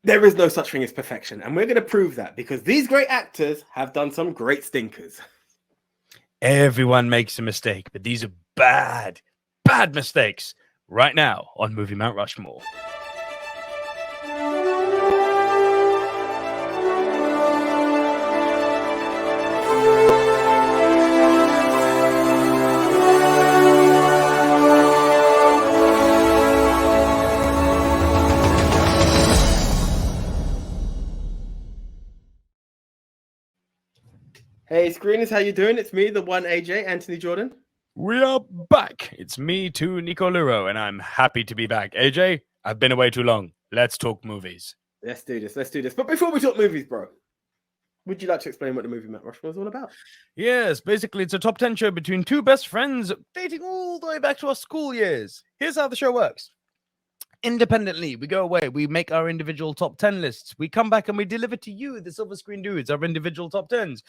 There is no such thing as perfection, and we're going to prove that because these great actors have done some great stinkers. Everyone makes a mistake, but these are bad mistakes right now on Movie Mount Rushmore. Hey, screeners, how you doing? It's me, the one AJ, Anthony Jordan. We are back. It's me too, Nico Luro, and I'm happy to be back. AJ, I've been away too long. Let's talk movies. Let's do this. But before we talk movies, bro, would you like to explain what the movie Mount Rushmore is all about? Yes, basically it's a top 10 show between two best friends dating all the way back to our school years. Here's how the show works. Independently, we go away, we make our individual top 10 lists. We come back and we deliver to you, the Silver Screen Dudes, our individual top 10s.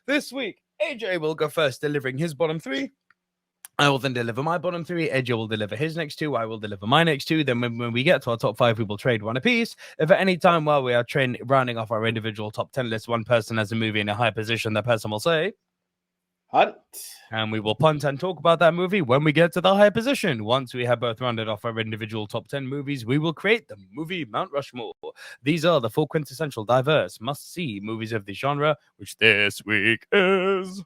This week, AJ will go first, delivering his bottom 3. I will then deliver my bottom 3. AJ will deliver his next 2. I will deliver my next 2. Then when we get to our top 5, we will trade one apiece. If at any time while we are rounding off our individual top 10 lists, one person has a movie in a high position, that person will say, Hunt. And we will punt and talk about that movie when we get to the high position. Once we have both rounded off our individual top 10 movies, we will create the Movie Mount Rushmore. These are the 4 quintessential, diverse, must-see movies of the genre, which this week is...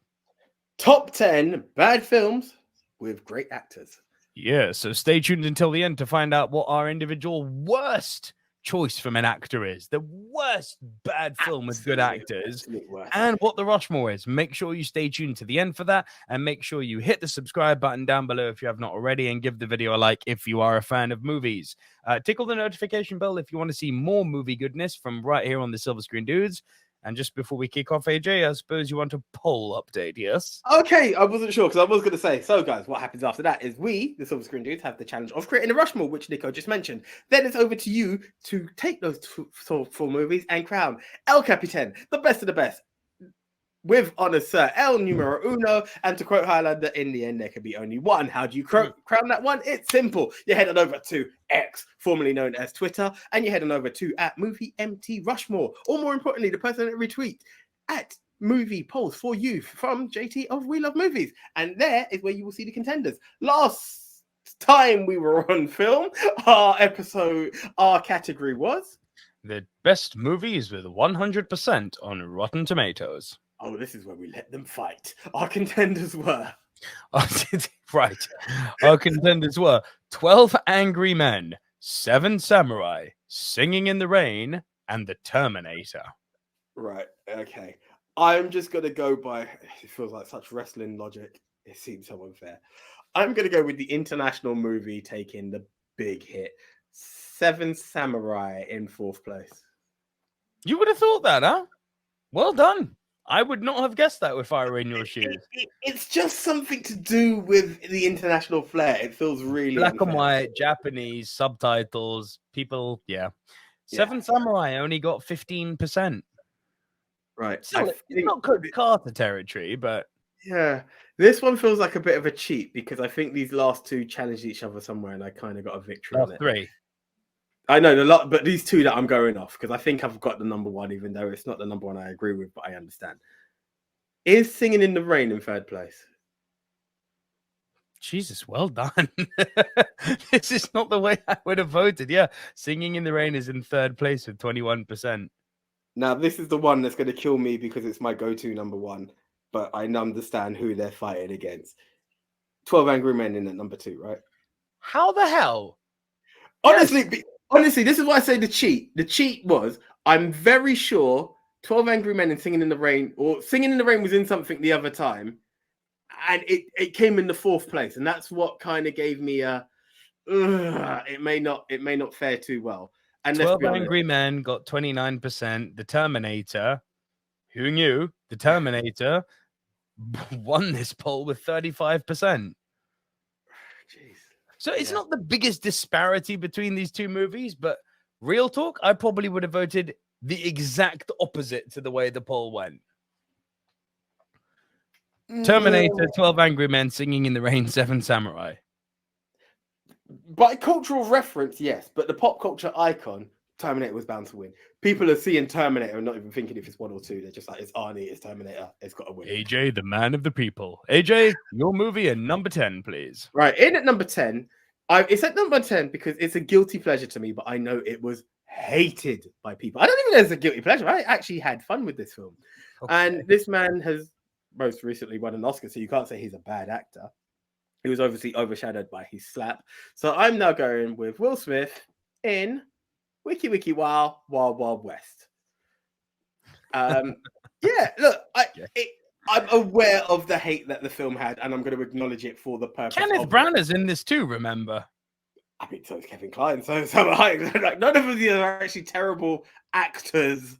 Top 10 bad films with great actors. Yeah, so stay tuned until the end to find out what our individual worst choice from an actor is. The worst bad film with good actors. And what the Rushmore is. Make sure you stay tuned to the end for that. And make sure you hit the subscribe button down below if you have not already. And give the video a like if you are a fan of movies. Tickle the notification bell if you want to see more movie goodness from right here on the Silver Screen Dudes. And just before we kick off, AJ, I suppose you want a poll update, yes? Okay, I wasn't sure because I was going to say, so guys, what happens after that is we, the Silver Screen Dudes, have the challenge of creating a Rushmore, which Nico just mentioned. Then it's over to you to take those 4 movies and crown El Capitan, the best of the best. With honors, sir, El Numero Uno. And to quote Highlander, in the end, there can be only one. How do you crown that one? It's simple. You head on over to X, formerly known as Twitter, and you head on over to @MovieMT_Rushmore. Or more importantly, the person that retweet @Movie Polls for You from JT of We Love Movies. And there is where you will see the contenders. Last time we were on film, our category was... the best movies with 100% on Rotten Tomatoes. Oh, this is where we let them fight. Our contenders were... Right. Our contenders were 12 Angry Men, 7 Samurai, Singing in the Rain, and The Terminator. Right, okay. I'm just going to go by... It feels like such wrestling logic. It seems so unfair. I'm going to go with the international movie taking the big hit. 7 Samurai in 4th place. You would have thought that, huh? Well done. I would not have guessed that if I were in your shoes. It's just something to do with the international flair. It feels really black unfair. And white, Japanese, subtitles, people, yeah. 7 Samurai only got 15%. Right. Still, it's not good Carter territory, but... Yeah. This one feels like a bit of a cheat because I think these last 2 challenged each other somewhere and I kind of got a victory on it. 3. I know but these 2 that I'm going off because I think I've got the number 1, even though it's not the number 1 I agree with, but I understand. Is Singing in the Rain in 3rd place? Jesus, well done. This is not the way I would have voted. Yeah, Singing in the Rain is in 3rd place with 21%. Now, this is the one that's going to kill me because it's my go-to number 1, but I understand who they're fighting against. 12 Angry Men in at number 2, right? How the hell? Honestly, this is why I say the cheat. The cheat was, I'm very sure 12 Angry Men and Singing in the Rain, or Singing in the Rain was in something the other time, and it came in the 4th place, and that's what kind of gave me a, it may not fare too well. And 12 Angry Men got 29%. The Terminator, who knew? The Terminator won this poll with 35%. Jeez. So it's not the biggest disparity between these 2 movies, but real talk, I probably would have voted the exact opposite to the way the poll went. Terminator, 12 Angry Men, Singing in the Rain, 7 Samurai. By cultural reference, yes, but the pop culture icon, Terminator was bound to win. People are seeing Terminator and not even thinking if it's 1 or 2. They're just like, it's Arnie, it's Terminator, it's got to win. AJ, the man of the people. AJ, your movie at number 10, please. Right, in at number 10. It's at number 10 because it's a guilty pleasure to me, but I know it was hated by people. I don't think there's a guilty pleasure. I actually had fun with this film. Okay. And this man has most recently won an Oscar, so you can't say he's a bad actor. He was obviously overshadowed by his slap. So I'm now going with Will Smith in Wiki Wiki Wild Wild West. Yeah, look, I'm aware of the hate that the film had, and I'm going to acknowledge it for the purpose. Kenneth Branagh is in this too, remember? I mean, so is Kevin Kline. So like, none of these are actually terrible actors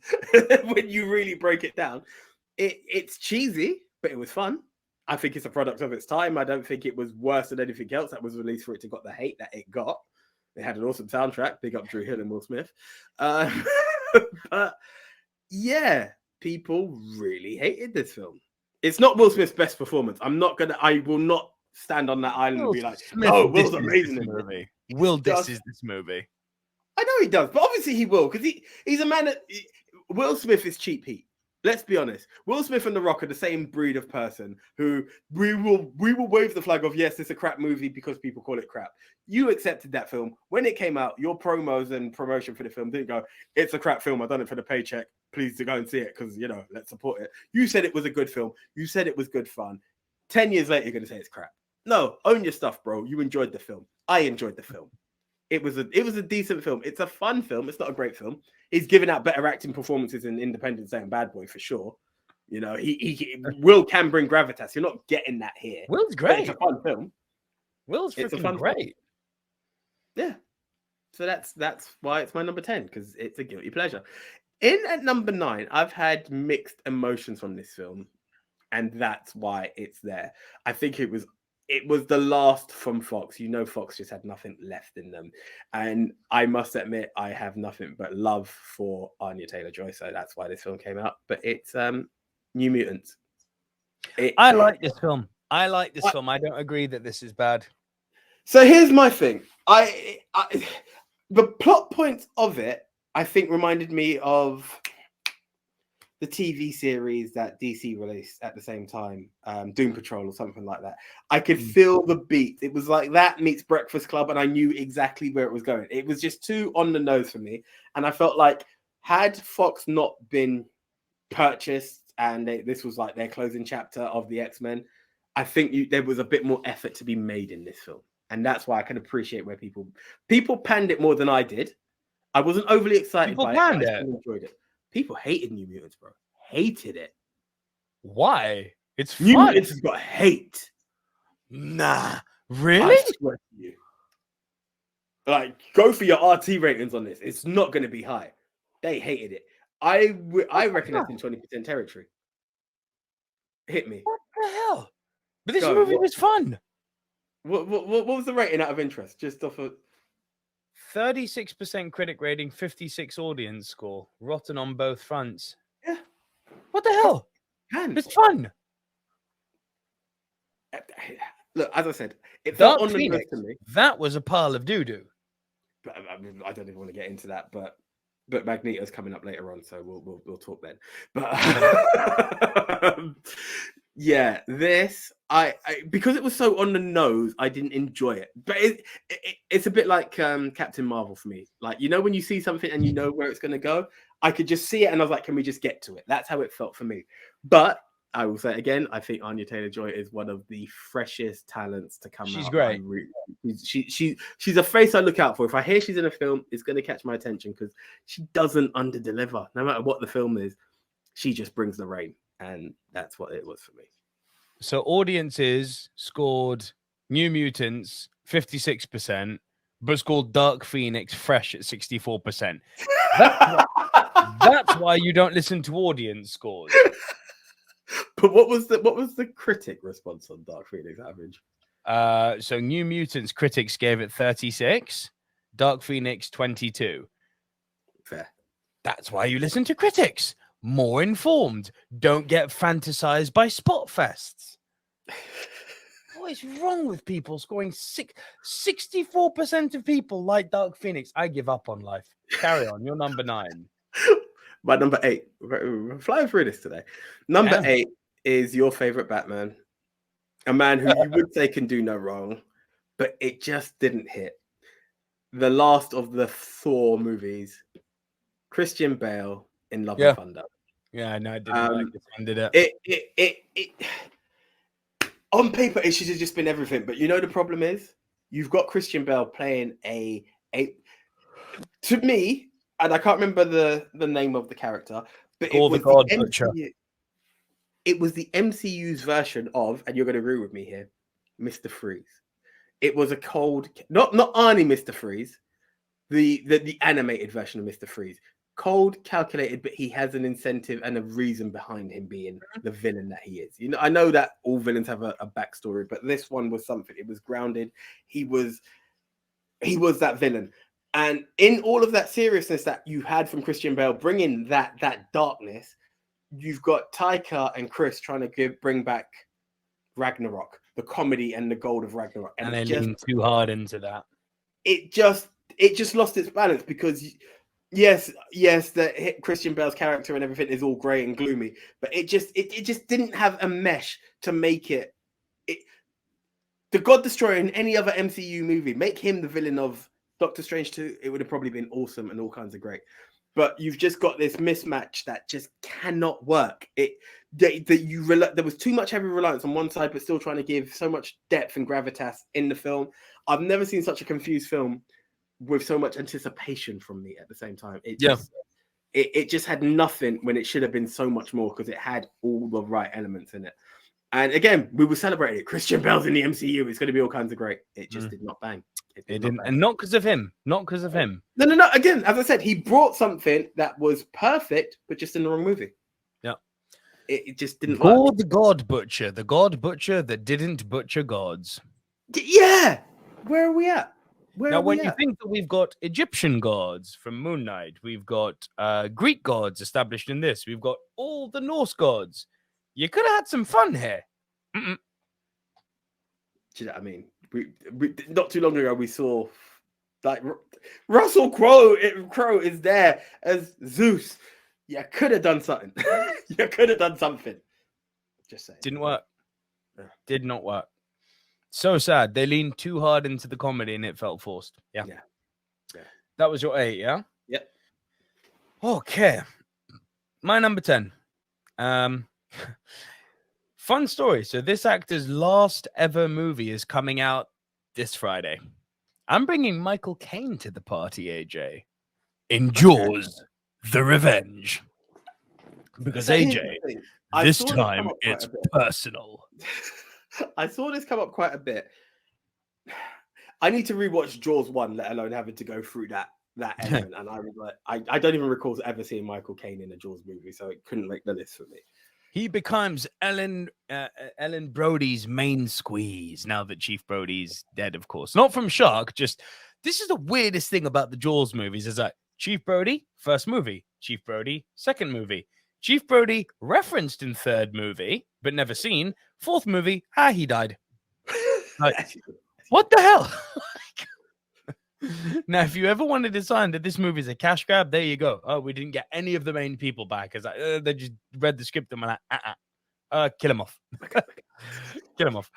when you really break it down. It's cheesy, but it was fun. I think it's a product of its time. I don't think it was worse than anything else that was released for it to got the hate that it got. It had an awesome soundtrack. Big up Drew Hill and Will Smith. But yeah, people really hated this film. It's not Will Smith's best performance. I will not stand on that island and be like, "Oh, Will's amazing in this movie." Will disses this movie. I know he does, but obviously he will because he's a man that Will Smith is cheap heat. Let's be honest. Will Smith and The Rock are the same breed of person who we will wave the flag of, yes, it's a crap movie because people call it crap. You accepted that film. When it came out, your promos and promotion for the film didn't go, it's a crap film. I've done it for the paycheck. Please to go and see it because, let's support it. You said it was a good film. You said it was good fun. 10 years later, you're going to say it's crap. No, own your stuff, bro. You enjoyed the film. I enjoyed the film. It was a decent film. It's a fun film. It's not a great film. He's given out better acting performances in Independence Day and Bad Boy for sure. Will can bring gravitas. You're not getting that here. Will's great. It's a fun film. Will's freaking great. Film. Yeah. So that's why it's my number 10 because it's a guilty pleasure. In at number 9, I've had mixed emotions from this film, and that's why it's there. I think it was the last from Fox. Fox just had nothing left in them. And I must admit, I have nothing but love for Anya Taylor-Joy. So that's why this film came out. But it's New Mutants. I like this film. I don't agree that this is bad. So here's my thing. The plot points of it, I think, reminded me of the TV series that DC released at the same time, Doom Patrol or something like that. I could feel the beat. It was like that meets Breakfast Club, and I knew exactly where it was going. It was just too on the nose for me. And I felt like had Fox not been purchased and this was like their closing chapter of the X-Men, I think there was a bit more effort to be made in this film. And that's why I can appreciate where people panned it more than I did. I wasn't overly excited by it. I enjoyed it. People hated New Mutants, bro. Hated it. Why? It's New fun. Mutants has got hate. Nah, really? I swear to you. Like, go for your RT ratings on this. It's not going to be high. They hated it. I reckon that's in 20% territory. Hit me. What the hell? But this movie was fun. What was the rating out of interest? Just off of 36% critic rating, 56 audience score. Rotten on both fronts. Yeah. What the hell? It's fun. Look, as I said, it Dark felt on Phoenix, the nose to me. that was a pile of doo-doo. I don't even want to get into that, but Magneto's coming up later on, so we'll talk then. But yeah, this I because it was so on the nose, I didn't enjoy it. But it's a bit like Captain Marvel for me. Like, when you see something and you know where it's going to go, I could just see it and I was like, can we just get to it? That's how it felt for me. But I will say again, I think Anya Taylor-Joy is one of the freshest talents to come out. She's great. She's a face I look out for. If I hear she's in a film, it's going to catch my attention because she doesn't underdeliver. No matter what the film is, she just brings the rain. And that's what it was for me. So audiences scored New Mutants 56%, but scored Dark Phoenix fresh at 64%. That's why you don't listen to audience scores. But what was the critic response on Dark Phoenix average? So New Mutants critics gave it 36, Dark Phoenix 22. Fair. That's why you listen to critics. More informed. Don't get fantasized by spot fests. What is wrong with people scoring 64% of people like Dark Phoenix? I give up on life. Carry on. You're number 9. My number 8. We're flying through this today. Number 8 is your favorite Batman. A man who you would say can do no wrong, but it just didn't hit. The last of the Thor movies, Christian Bale in Love and Thunder. Yeah, no, it didn't like this one, did it? It on paper, it should have just been everything. But you know the problem is, you've got Christian Bale playing a to me, and I can't remember the name of the character, but it was the MCU. It was the MCU's version of, and you're going to agree with me here, Mr. Freeze. It was a cold, not Arnie Mr. Freeze, the animated version of Mr. Freeze. Cold, calculated, but he has an incentive and a reason behind him being the villain that he is. You know, I know that all villains have a backstory, but this one was something. It was grounded. He was that villain, and in all of that seriousness that you had from Christian Bale, bringing that darkness, you've got Taika and Chris trying to bring back Ragnarok, the comedy and the gold of Ragnarok, and they leaned too hard into that. It just lost its balance because. Yes, that Christian Bale's character and everything is all grey and gloomy, but it just didn't have a mesh to make it. The God Destroyer in any other MCU movie, make him the villain of Doctor Strange 2, it would have probably been awesome and all kinds of great. But you've just got this mismatch that just cannot work. There was too much heavy reliance on one side, but still trying to give so much depth and gravitas in the film. I've never seen such a confused film with so much anticipation from me at the same time. It just had nothing when it should have been so much more because it had all the right elements in it. And again, we were celebrating it. Christian Bale's in the MCU. It's going to be all kinds of great. It just did not bang. It didn't, and not because of him. Not because of him. No. Again, as I said, he brought something that was perfect, but just in the wrong movie. Yeah. It just didn't work. The God Butcher that didn't butcher gods. Yeah. Where are we at? Now, when you think that we've got Egyptian gods from Moon Knight, we've got Greek gods established in this, we've got all the Norse gods, you could have had some fun here. Mm-mm. Do you know what I mean? We not too long ago, we saw like Russell Crowe is there as Zeus. You could have done something. Just saying. Didn't work. Did not work. So sad. They leaned too hard into the comedy and it felt forced. Yeah. That was your 8, yeah? Yep. Okay. My number 10. Fun story. So this actor's last ever movie is coming out this Friday. I'm bringing Michael Caine to the party, AJ. In Jaws, The Revenge. Because AJ, this time it's personal. I saw this come up quite a bit. I need to rewatch Jaws 1, let alone having to go through that element. And I was like, I don't even recall ever seeing Michael Caine in a Jaws movie, so it couldn't make the list for me. He becomes Ellen Brody's main squeeze now that Chief Brody's dead, of course. Not from Shark, just this is the weirdest thing about the Jaws movies is that Chief Brody, first movie. Chief Brody, second movie. Chief Brody referenced in third movie, but never seen. Fourth movie, he died. Like, what the hell? Now, if you ever wanted to sign that this movie is a cash grab, there you go. Oh, we didn't get any of the main people back because they just read the script and were like, kill him off. Kill him off.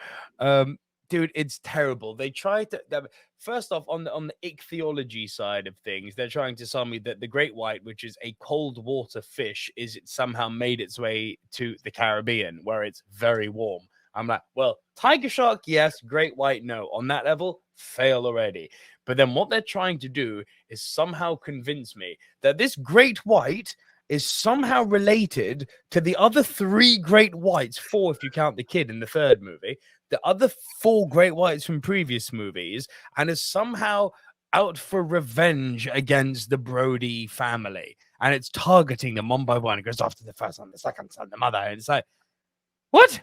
Dude, it's terrible. They try to first off on the ichthyology side of things, they're trying to tell me that the great white, which is a cold water fish, is it somehow made its way to the Caribbean where it's very warm. I'm like, well, tiger shark, yes, great white, no. On that level, fail already. But then what they're trying to do is somehow convince me that this great white is somehow related to the other 3 great whites, 4 if you count the kid in the third movie, the other 4 great whites from previous movies, and is somehow out for revenge against the Brody family. And it's targeting them one by one. It goes after the first one, the second son, the mother. And it's like, what?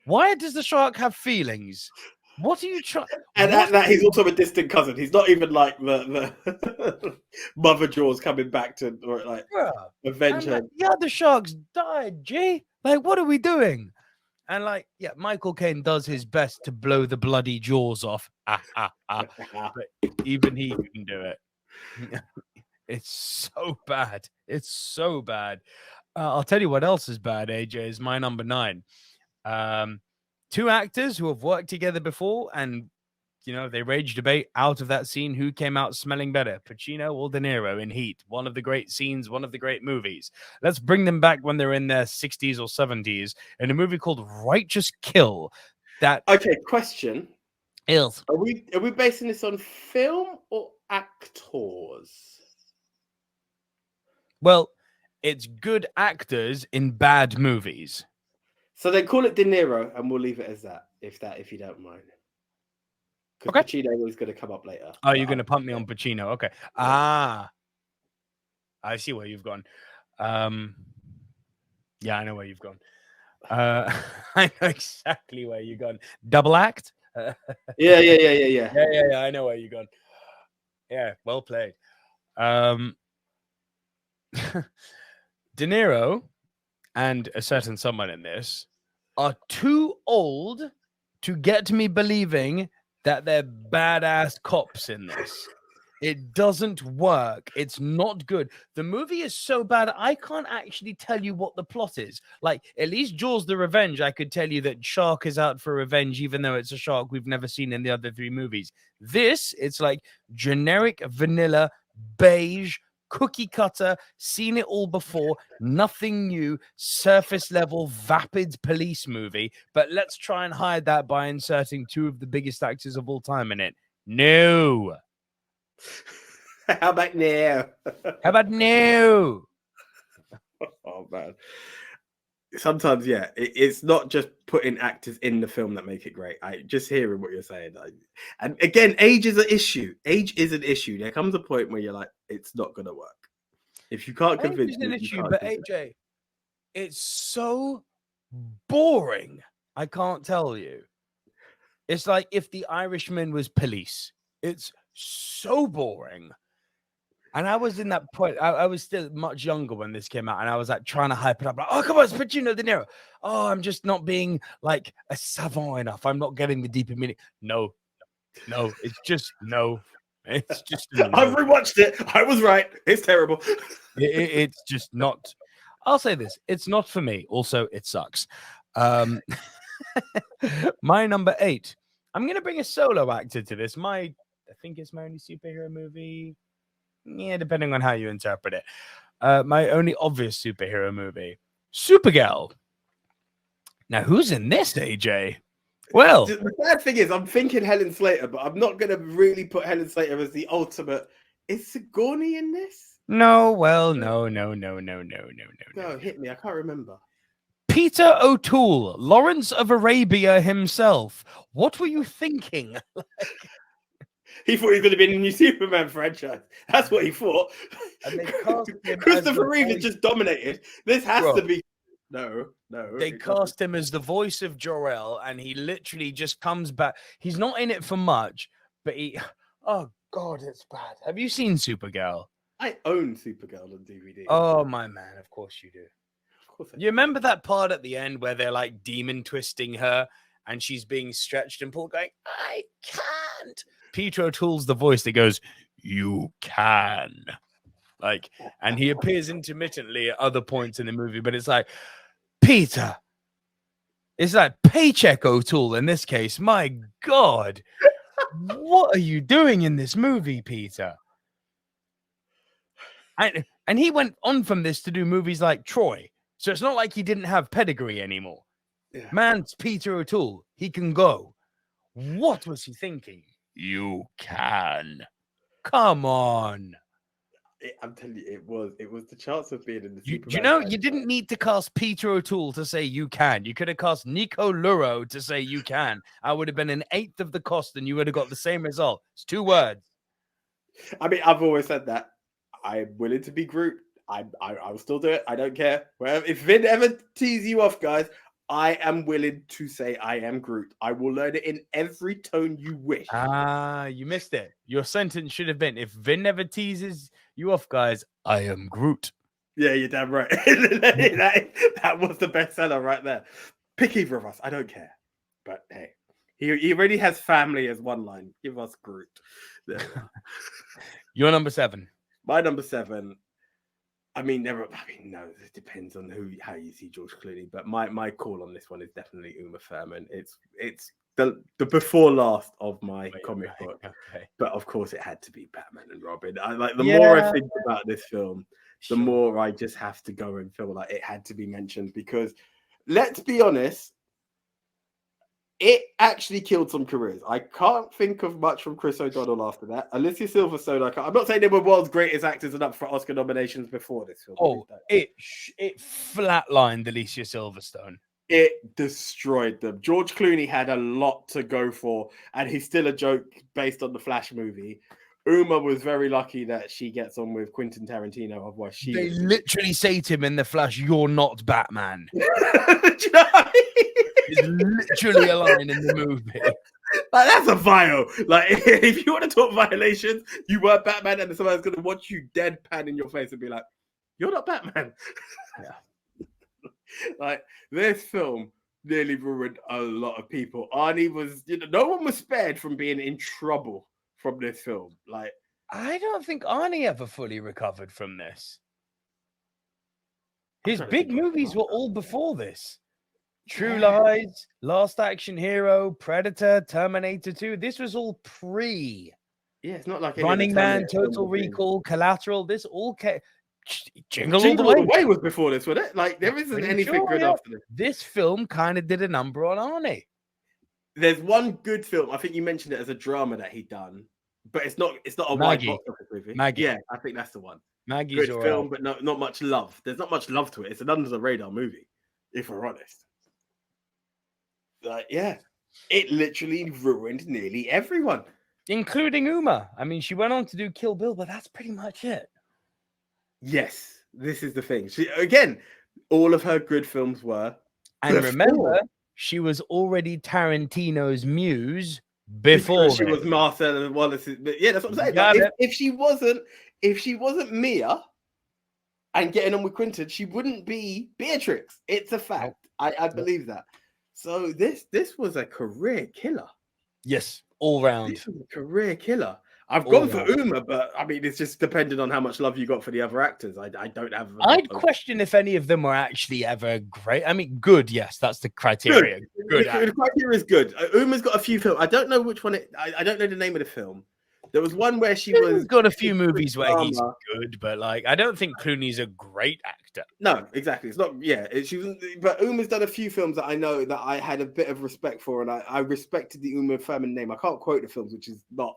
Why does the shark have feelings? What are you trying? And that he's also a distant cousin. He's not even like the Mother Jaws coming back to or like avenge her. The other sharks died, G. Like, what are we doing? And like, yeah, Michael Caine does his best to blow the bloody jaws off. But even he couldn't do it. It's so bad. It's so bad. I'll tell you what else is bad, AJ, is my number 9. Two actors who have worked together before, and they rage debate out of that scene who came out smelling better, Pacino or De Niro in Heat. One of the great scenes, one of the great movies. Let's bring them back when they're in their 60s or 70s in a movie called Righteous Kill. Okay, question. Is Are we basing this on film or actors? Well, it's good actors in bad movies. So they call it De Niro, and we'll leave it as that, if you don't mind. Because Pacino is going to come up later. Oh, you're going to pump me on Pacino. Okay. Yeah. I see where you've gone. Yeah, I know where you've gone. I know exactly where you've gone. Double act? Yeah. Yeah, I know where you've gone. Yeah, well played. De Niro and a certain someone in this are too old to get me believing that they're badass cops in this. It doesn't work. It's not good. The movie is so bad, I can't actually tell you what the plot is. Like, at least Jaws the Revenge, I could tell you that shark is out for revenge, even though it's a shark we've never seen in the other 3 movies. This, it's like generic, vanilla, beige, cookie cutter, seen it all before, nothing new, surface level, vapid police movie. But let's try and hide that by inserting 2 of the biggest actors of all time in it. No. How about now? How about no? Oh man. Sometimes, yeah, it's not just putting actors in the film that make it great. I just hearing what you're saying. And again, age is an issue. Age is an issue. There comes a point where you're like, it's not going to work. If you can't convince age is an me, issue, but AJ, it's so boring. I can't tell you. It's like if The Irishman was police. It's so boring. And I was in that point. I was still much younger when this came out, and I was like trying to hype it up. Like, oh, come on, it's Pacino, De Niro. Oh, I'm just not being like a savant enough. I'm not getting the deeper meaning. No, it's just no. It's just no. I've rewatched it. I was right. It's terrible. It's just not. I'll say this. It's not for me. Also, it sucks. My number 8. I'm going to bring a solo actor to this. I think it's my only superhero movie. Yeah, depending on how you interpret it. My only obvious superhero movie, Supergirl. Now, who's in this, AJ? Well, the bad thing is, I'm thinking Helen Slater, but I'm not going to really put Helen Slater as the ultimate. Is Sigourney in this? No. Well, no. No, hit me. I can't remember. Peter O'Toole, Lawrence of Arabia himself. What were you thinking? He thought he was going to be in the new Superman franchise. That's what he thought. And they cast him Christopher Reeve has just dominated. This has to be. No. They cast him as the voice of Jor-El, and he literally just comes back. He's not in it for much, but oh God, it's bad. Have you seen Supergirl? I own Supergirl on DVD. Oh my man, of course you do. Of course You remember that part at the end where they're like demon twisting her, and she's being stretched and pulled, going, I can't. Peter O'Toole's the voice that goes, you can. Like, and he appears intermittently at other points in the movie, but it's like, Peter. It's like Paycheck O'Toole in this case. My God. What are you doing in this movie, Peter? And he went on from this to do movies like Troy. So it's not like he didn't have pedigree anymore. Yeah. Man's Peter O'Toole. He can go. What was he thinking? You can. Come on. I'm telling you, it was the chance of being in the You Superman. you didn't need to cast Peter O'Toole to say you can. You could have cast Nico Luro to say you can. I would have been an 1/8 of the cost, and you would have got the same result. It's 2 words. I mean, I've always said that. I'm willing to be Groot. I'll still do it. I don't care. Wherever, if Vin ever tease you off, guys, I am willing to say I am Groot. I will learn it in every tone you wish. You missed it. Your sentence should have been, if Vin never teases you off, guys, I am Groot. Yeah, you're damn right. that was the bestseller right there. Pick either of us. I don't care. But hey, he already has family as one line. Give us Groot. There we are. Your number 7. My number 7. No, it depends on how you see George Clooney. But my call on this one is definitely Uma Thurman. It's the before last of my comic book. Okay. But of course, it had to be Batman and Robin. More I think about this film, the more I just have to go and feel like it had to be mentioned, because let's be honest, it actually killed some careers. I can't think of much from Chris O'Donnell after that. Alicia Silverstone, I'm not saying they were world's greatest actors and up for Oscar nominations before this film. Oh, it flatlined Alicia Silverstone. It destroyed them. George Clooney had a lot to go for, and he's still a joke based on the Flash movie. Uma was very lucky that she gets on with Quentin Tarantino. Otherwise, they literally say to him in The Flash, "You're not Batman." Do you know what I mean? It's literally a line in the movie. Like, that's a vile. Like, if you want to talk violations, you were Batman, and somebody's going to watch you deadpan in your face and be like, "You're not Batman." Yeah. Like, this film nearly ruined a lot of people. Arnie was, no one was spared from being in trouble from this film. Like, I don't think Arnie ever fully recovered from this. His big movies were all before this. True Lies, Last Action Hero, Predator, Terminator 2. This was all pre. Yeah, it's not like Running Man, Total Recall, Collateral. This all came. Jingle All the Way was before this, wasn't it? Like, there isn't anything good after this. This film kind of did a number on Arnie. There's one good film. I think you mentioned it as a drama that he'd done, but it's not a wide box office movie. Maggie. Yeah, I think that's the one. Maggie's good film, but not much love. There's not much love to it. It's an under the radar movie, if we're honest. Yeah, it literally ruined nearly everyone, including Uma. I mean, she went on to do Kill Bill, but that's pretty much it. Yes, this is the thing. All of her good films were. And remember, she was already Tarantino's muse before she was Marcella Wallace's. But yeah, that's what I'm saying. Like, if she wasn't Mia and getting on with Quentin, she wouldn't be Beatrix. It's a fact. I believe that. So this was a career killer. Yes, all round. This was a career killer. I've gone for Uma, but I mean, it's just depending on how much love you got for the other actors. I don't have. I'd question if any of them were actually ever great. I mean, good. Yes, that's the criteria. Good. The criteria is good. Uma's got a few films. I don't know which one. I don't know the name of the film. There was one where she was got a few movies where he's good, but like I don't think Clooney's a great actor. No, exactly. It's not. Yeah, but Uma's done a few films that I know that I had a bit of respect for, and I respected the Uma Thurman name. I can't quote the films, which is not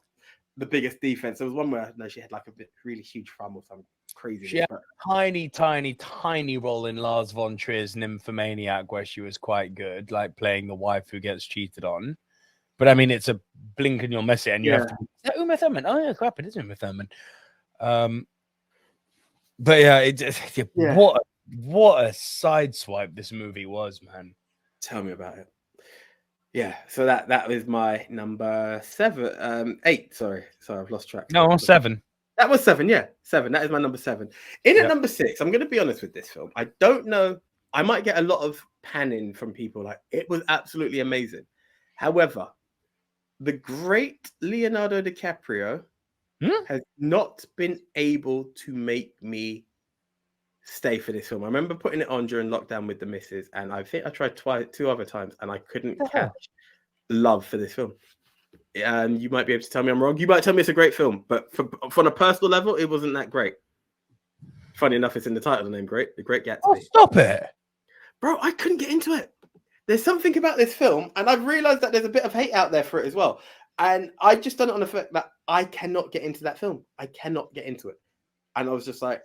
the biggest defense. There was one where she had like a really huge thumb or something crazy. She had a tiny role in Lars von Trier's Nymphomaniac, where she was quite good, like playing the wife who gets cheated on. But I mean, it's a blink and you'll miss it, and you have to. Is that Uma Thurman? Oh yeah, crap! It is Uma Thurman. But yeah, what a sideswipe this movie was, man. Tell me about it. Yeah, so that was my number 8. Sorry, I've lost track. No, 7. That was 7. Yeah, 7. That is my number 7. At number 6, I'm going to be honest with this film. I don't know. I might get a lot of panning from people. Like, it was absolutely amazing. However, the great Leonardo DiCaprio has not been able to make me stay for this film. I remember putting it on during lockdown with the missus, and I think I tried 2 other times, and I couldn't catch love for this film. And you might be able to tell me I'm wrong. You might tell me it's a great film, but from a personal level, it wasn't that great. Funny enough, it's in the title, the name Great, The Great Gatsby. Oh, stop it. Bro, I couldn't get into it. There's something about this film, and I've realized that there's a bit of hate out there for it as well. And I just done it on the fact that I cannot get into that film. I cannot get into it. And I was just like,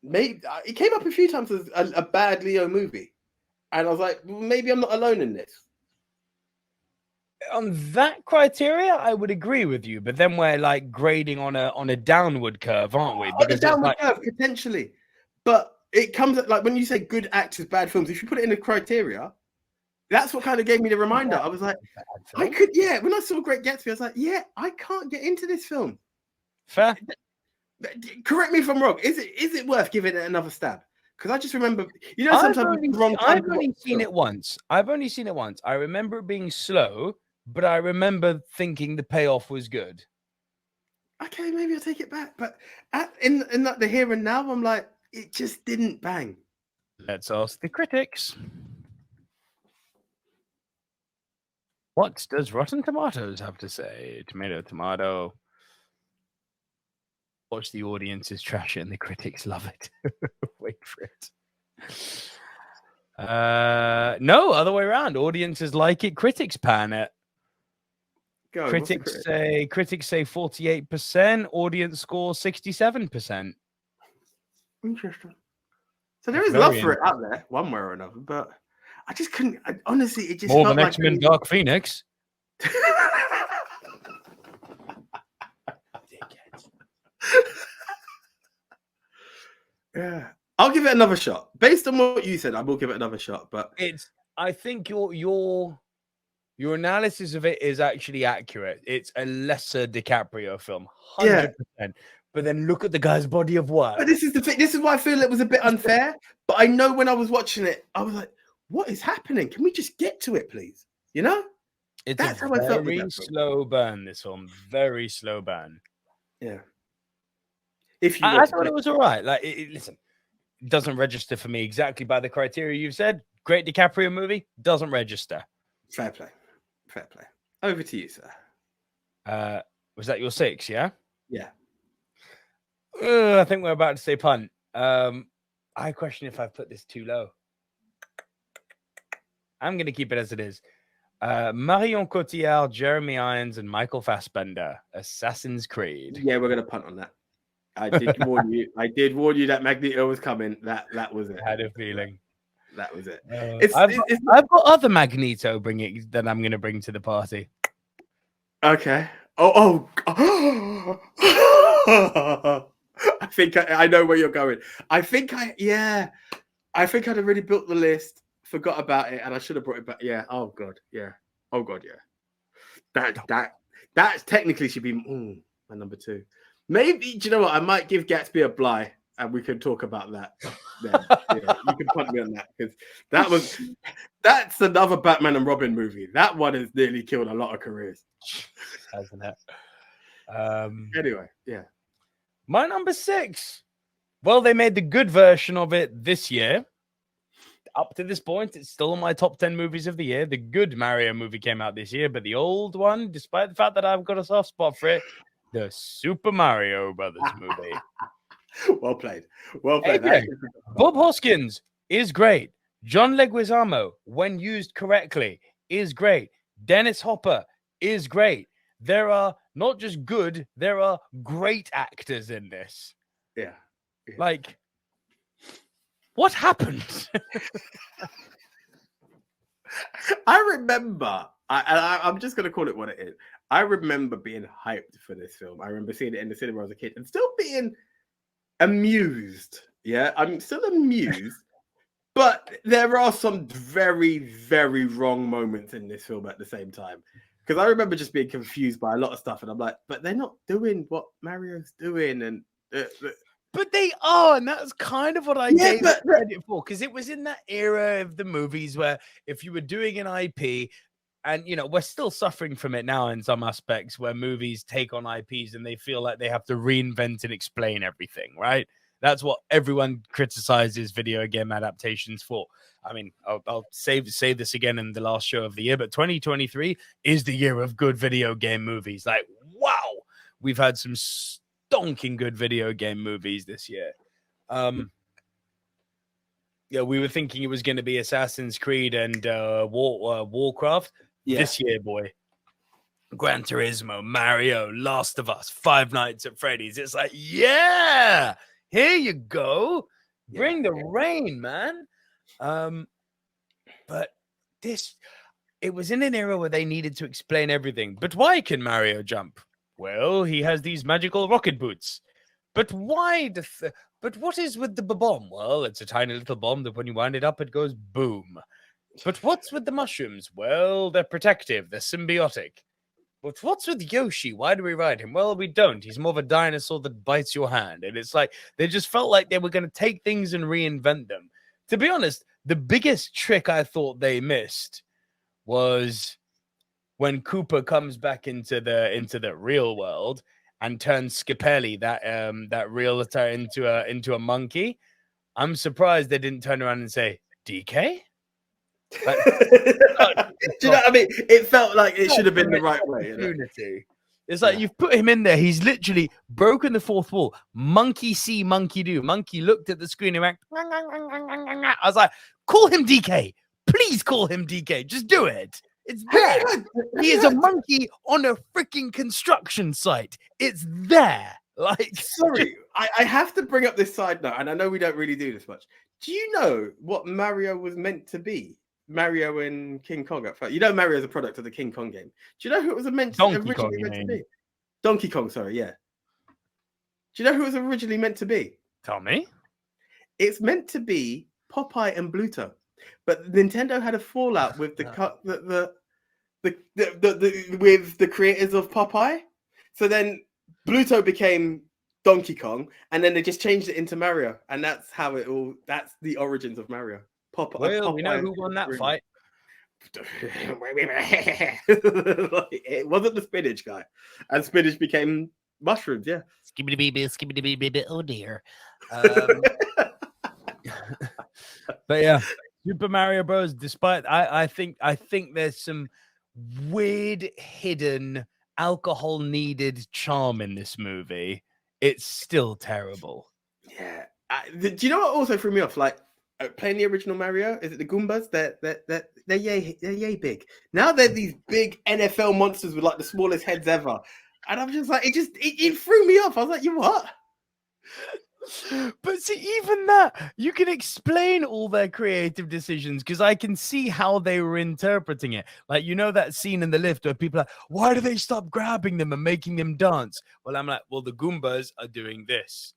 maybe it came up a few times as a bad Leo movie. And I was like, maybe I'm not alone in this. On that criteria, I would agree with you. But then we're like grading on a downward curve, aren't we? Because downward curve, potentially. But it comes at, like, when you say good actors, bad films, if you put it in the criteria, that's what kind of gave me the reminder. I was like, when I saw Great Gatsby, I was like, I can't get into this film. Fair. Correct me if I'm wrong. Is it worth giving it another stab? Because I just remember, sometimes it's the wrong time I've to only watch seen film. it once. I remember it being slow, but I remember thinking the payoff was good. Okay, maybe I'll take it back. But in the here and now, I'm like, it just didn't bang. Let's ask the critics. What does Rotten Tomatoes have to say? Tomato. Watch the audiences trash it and the critics love it. Wait for it. No, other way around. Audiences like it, critics pan it. Go. Critics say 48%, audience score 67%. Interesting. So there is Very love for it out there, one way or another, but I just couldn't. Honestly, it just more felt than like X-Men Dark Phoenix. Yeah, I'll give it another shot. Based on what you said, I will give it another shot. But I think your analysis of it is actually accurate. It's a lesser DiCaprio film, 100%. But then look at the guy's body of work. But this is the thing. This is why I feel it was a bit unfair. But I know when I was watching it, I was like, "What is happening? Can we just get to it, please?" That's how I felt. Very slow burn. This film, very slow burn. Yeah. I thought it was all right. Like, listen, it doesn't register for me exactly by the criteria you've said. Great DiCaprio movie doesn't register. Fair play. Over to you, sir. Was that your 6? Yeah. Yeah. I think we're about to say punt. I question if I've put this too low. I'm going to keep it as it is. Marion Cotillard, Jeremy Irons, and Michael Fassbender. Assassin's Creed. Yeah, we're going to punt on that. I did warn you. I did warn you that Magneto was coming. That was it. I had a feeling. That was it. I've got other Magneto that I'm going to bring to the party. Okay. Oh. I think I know where you're going. I think I'd already built the list, forgot about it, and I should have brought it back. Yeah. Oh god. Yeah. That technically should be my number 2. Maybe, do you know what? I might give Gatsby a bly, and we can talk about that. Then. You can punt me on that because that's another Batman and Robin movie. That one has nearly killed a lot of careers, hasn't it? Anyway, yeah. My number 6. Well, they made the good version of it this year. Up to this point, it's still in my top 10 movies of the year. The good Mario movie came out this year, but the old one, despite the fact that I've got a soft spot for it, the Super Mario Brothers movie. Well played. Bob Hoskins is great. John Leguizamo, when used correctly, is great. Dennis Hopper is great. There are not just good, there are great actors in this. Yeah. Like, what happened? I remember, I'm just going to call it what it is. I remember being hyped for this film. I remember seeing it in the cinema as a kid and still being amused. Yeah, I'm still amused. But there are some very, very wrong moments in this film at the same time. Because I remember just being confused by a lot of stuff. And I'm like, but they're not doing what Mario's doing. And But they are, and that's kind of what I gave it credit for, because it was in that era of the movies where if you were doing an IP, and we're still suffering from it now in some aspects, where movies take on IPs and they feel like they have to reinvent and explain everything, right? That's what everyone criticizes video game adaptations for. I mean, I'll say this again in the last show of the year, but 2023 is the year of good video game movies. Like, wow, we've had some stonking good video game movies this year. We were thinking it was going to be Assassin's Creed and Warcraft. This year, boy. Gran Turismo, Mario, Last of Us, Five Nights at Freddy's. It's like, yeah, here you go. Bring the rain, man. But it was in an era where they needed to explain everything. But why can Mario jump? Well, he has these magical rocket boots. But why? But what is with the bomb? Well, it's a tiny little bomb that when you wind it up, it goes boom. But what's with the mushrooms? Well, they're protective. They're symbiotic. But what's with Yoshi? Why do we ride him? Well, we don't. He's more of a dinosaur that bites your hand. And it's like they just felt like they were going to take things and reinvent them. To be honest, the biggest trick I thought they missed was when Cooper comes back into the real world and turns Scapelli, that realtor, into a monkey. I'm surprised they didn't turn around and say, DK? Like, do you know what I mean? It felt like it should have been the right way. It's like you've put him in there. He's literally broken the fourth wall. Monkey see, monkey do. Monkey looked at the screen and went, I was like, call him DK. Please call him DK. Just do it. It's there. He is a monkey on a freaking construction site. It's there. Like, sorry, I have to bring up this side note, and I know we don't really do this much. Do you know what Mario was meant to be? Mario and King Kong at first. You know Mario is a product of the King Kong game. Do you know who it was originally meant to be? Donkey Kong, sorry, yeah. Do you know who it was originally meant to be? Tell me. It's meant to be Popeye and Bluto. But Nintendo had a fallout with the with the creators of Popeye. So then Bluto became Donkey Kong, and then they just changed it into Mario, and that's how it all. That's the origins of Mario. Well, we know who won that fight. It wasn't the spinach guy, and spinach became mushrooms. Yeah, skibbity bee, oh dear. But yeah, Super Mario Bros. Despite I think there's some weird hidden alcohol needed charm in this movie. It's still terrible. Yeah. Do you know what also threw me off? Like playing the original Mario, is it the Goombas? They're yay big. Now they're these big NFL monsters with like the smallest heads ever, and I'm just like, it threw me off. I was like, you what? But see, even that, you can explain all their creative decisions because I can see how they were interpreting it. Like, you know, that scene in the lift where people are like, why do they stop grabbing them and making them dance? Well, I'm like, well, the Goombas are doing this.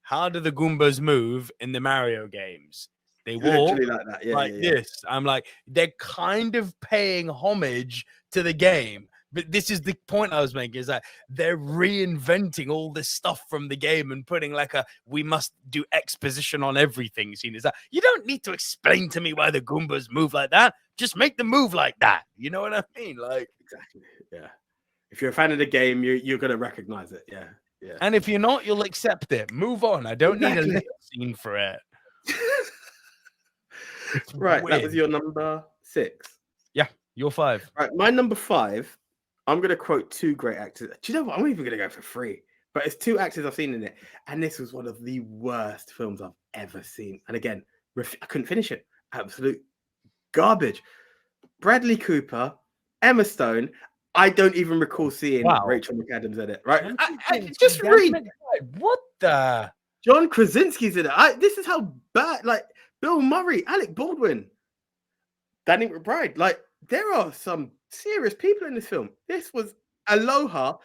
How do the Goombas move in the Mario games? They walk like this. I'm like, they're kind of paying homage to the game. But this is the point I was making, is that they're reinventing all this stuff from the game and putting like we must do exposition on everything scene. Is that you don't need to explain to me why the Goombas move like that. Just make them move like that. You know what I mean? Like, exactly. Yeah. If you're a fan of the game, you're going to recognize it. Yeah. Yeah. And if you're not, you'll accept it. Move on. I don't need a little scene for it. Right. Weird. That was your number 6. Yeah. Your 5. Right. My number 5. I'm going to quote 2 great actors. Do you know what? I'm even going to go for 3. But it's 2 actors I've seen in it. And this was one of the worst films I've ever seen. And again, I couldn't finish it. Absolute garbage. Bradley Cooper, Emma Stone. I don't even recall seeing Rachel McAdams in it. Right? I just read. What the? John Krasinski's in it. This is how bad. Like, Bill Murray, Alec Baldwin, Danny McBride. Like, there are some serious people in this film. This was Aloha.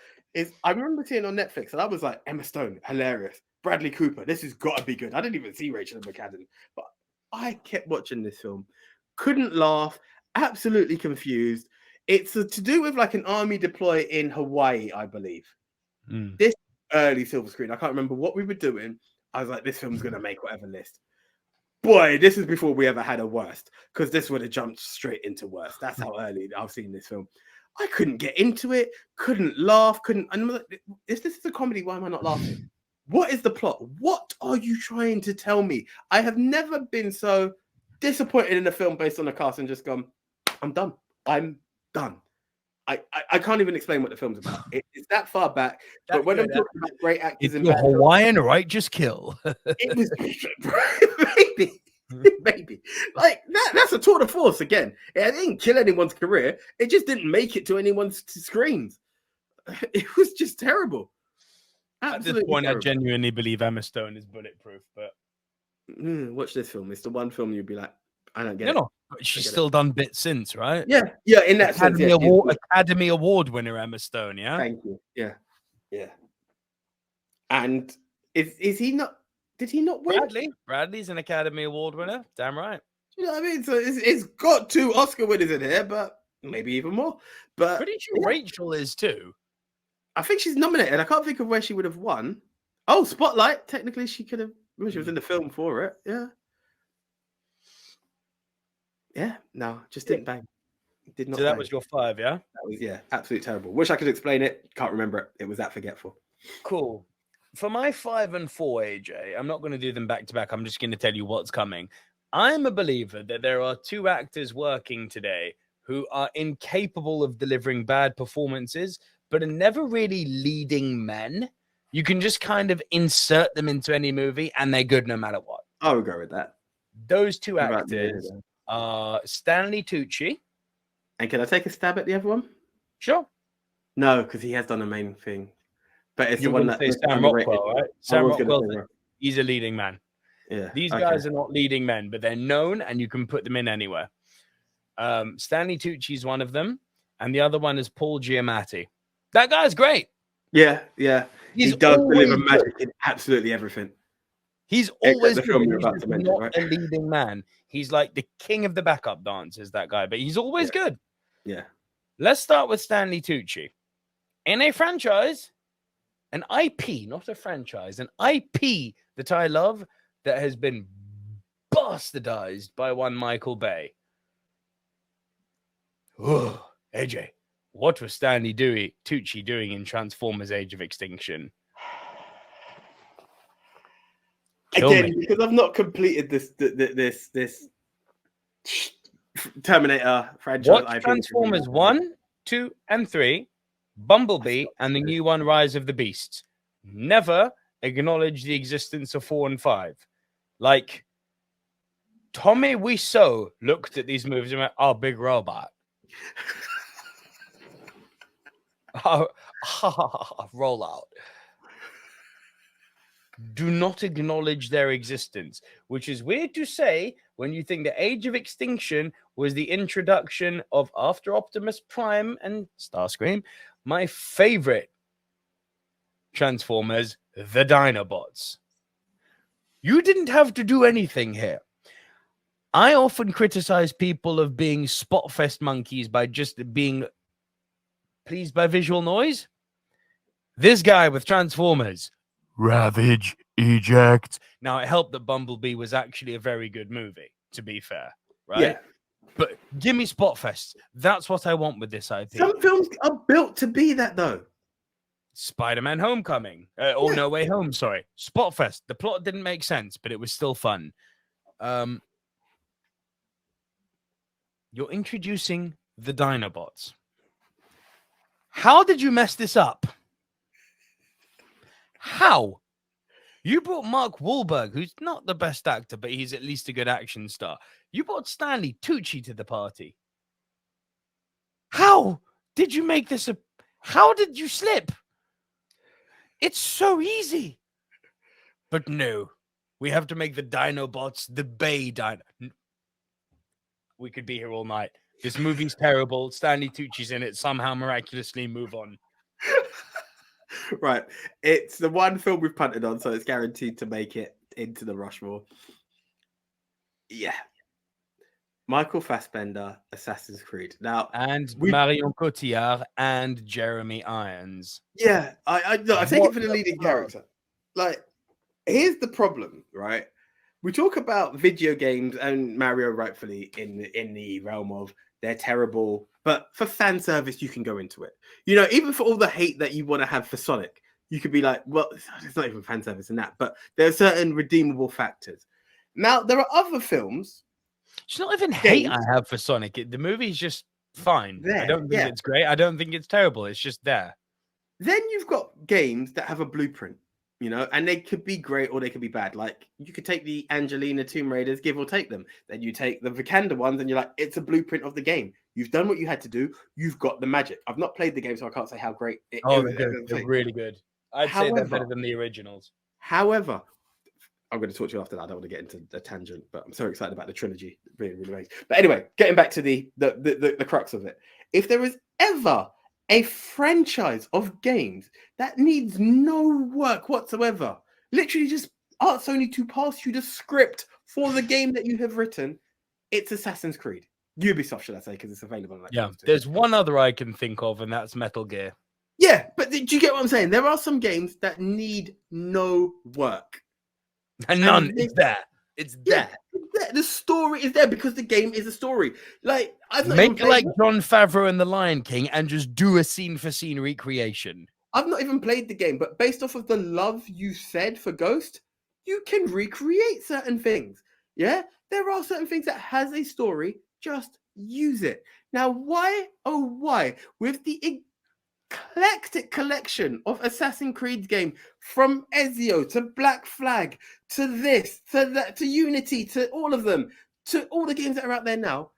I remember seeing it on Netflix, and I was like, Emma Stone, hilarious. Bradley Cooper, this has got to be good. I didn't even see Rachel McAdams, but I kept watching this film. Couldn't laugh. Absolutely confused. It's to do with like an army deploy in Hawaii, I believe. This early silver screen. I can't remember what we were doing. I was like, this film's going to make whatever list. Boy, this is before we ever had a worst, because this would have jumped straight into worst. That's how early I've seen this film. I couldn't get into it, couldn't laugh, couldn't. And I'm like, if this is a comedy, why am I not laughing? What is the plot? What are you trying to tell me? I have never been so disappointed in a film based on a cast and just gone, I'm done. I'm done. I can't even explain what the film's about. It's that far back. But when I'm talking about great actors in Hawaiian righteous kill. It was maybe like that's a tour de force again. It didn't kill anyone's career. It just didn't make it to anyone's screens. It was just terrible. Absolutely. At this point, terrible. I genuinely believe Emma Stone is bulletproof. But watch this film. It's the one film you'd be like, I don't get it. No, she's still done bits since, right? Yeah. In that Academy Award winner Emma Stone. Yeah. Thank you. Yeah. And is he not? Did he not win? Bradley's an Academy Award winner. Damn right. You know what I mean? So it's got 2 Oscar winners in here, but maybe even more. But Pretty sure Rachel is too. I think she's nominated. I can't think of where she would have won. Oh, Spotlight. Technically, she could have. Well, she was in the film for it. Yeah. Yeah. No, just didn't bang. Did not. So that bang. was your 5, yeah? That was absolutely terrible. Wish I could explain it. Can't remember it. It was that forgetful. Cool. For my 5 and 4, AJ, I'm not going to do them back to back. I'm just going to tell you what's coming. I'm a believer that there are 2 actors working today who are incapable of delivering bad performances, but are never really leading men. You can just kind of insert them into any movie and they're good no matter what. I would go with that. Those 2 actors are Stanley Tucci. And can I take a stab at the other one? Sure. No, because he has done the main thing. But it's You the one wouldn't that say Sam Rockwell, right? Sam Rockwell, he's a leading man. Yeah. These guys are not leading men, but they're known and you can put them in anywhere. Stanley Tucci is one of them, and the other one is Paul Giamatti. That guy's great. Yeah. He does deliver magic in absolutely everything. He's always the film you're about to mention, not right? a leading man. He's like the king of the backup dancers, that guy, but he's always good. Yeah. Let's start with Stanley Tucci. In a franchise, an IP, not a franchise, an IP that I love that has been bastardized by one Michael Bay. Oh, AJ, what was Stanley Tucci doing in Transformers: Age of Extinction? Because I've not completed this Terminator franchise. What Transformers 1, 2, and 3, Bumblebee, and the new one, Rise of the Beasts. Never acknowledge the existence of 4 and 5. Like, Tommy Wiseau looked at these movies and went, "Oh, big robot." Roll out. Do not acknowledge their existence, which is weird to say when you think the Age of Extinction was the introduction of, after Optimus Prime and Starscream, my favorite Transformers, the Dinobots. You didn't have to do anything here. I often criticize people of being spotfest monkeys by just being pleased by visual noise. This guy with Transformers, Ravage, Eject. Now, it helped that Bumblebee was actually a very good movie, to be fair, right? Yeah. But give me Spotfest. That's what I want with this IP. Some films are built to be that, though. Spider-Man Homecoming. Or No Way Home, sorry. Spotfest. The plot didn't make sense, but it was still fun. You're introducing the Dinobots. How did you mess this up? How? You brought Mark Wahlberg, who's not the best actor, but he's at least a good action star. You brought Stanley Tucci to the party. How did you make this a... How did you slip? It's so easy. But no, we have to make the Dinobots the Bay Dino. We could be here all night. This movie's terrible. Stanley Tucci's in it. Somehow miraculously move on. Right. It's the one film we've punted on, so it's guaranteed to make it into the Rushmore. Yeah. Michael Fassbender, Assassin's Creed. Now, and Marion Cotillard and Jeremy Irons. Yeah, I take it for the leading character. Like, here's the problem, right? We talk about video games and Mario rightfully in the realm of they're terrible, but for fan service, you can go into it. You know, even for all the hate that you want to have for Sonic, you could be like, well, it's not even fan service in that, but there are certain redeemable factors. Now, there are other films. It's not even hate I have for Sonic. The movie's just fine. I don't think it's great. I don't think it's terrible. It's just there. Then you've got games that have a blueprint, you know, and they could be great or they could be bad. Like, you could take the Angelina Tomb Raiders, give or take them. Then you take the Vikander ones and you're like, it's a blueprint of the game. You've done what you had to do. You've got the magic. I've not played the game, so I can't say how great it is. They're really good. I'd say they're better than the originals. However, I'm going to talk to you after that. I don't want to get into a tangent, but I'm so excited about the trilogy. Really, really amazing. But anyway, getting back to the crux of it. If there is ever a franchise of games that needs no work whatsoever, literally just ask Sony to pass you the script for the game that you have written, it's Assassin's Creed. Ubisoft, should I say, because it's available on that. Yeah, there's one other I can think of, and that's Metal Gear. Yeah, but do you get what I'm saying? There are some games that need no work. And none is there. It's there. The story is there because the game is a story. Like, I've not Make even like Jon Favreau in The Lion King and just do a scene-for-scene recreation. I've not even played the game, but based off of the love you said for Ghost, you can recreate certain things. Yeah, there are certain things that has a story. Just use it. Now, why, oh why, with the eclectic collection of Assassin's Creed game, from Ezio to Black Flag to this to that to Unity to all of them to all the games that are out there now,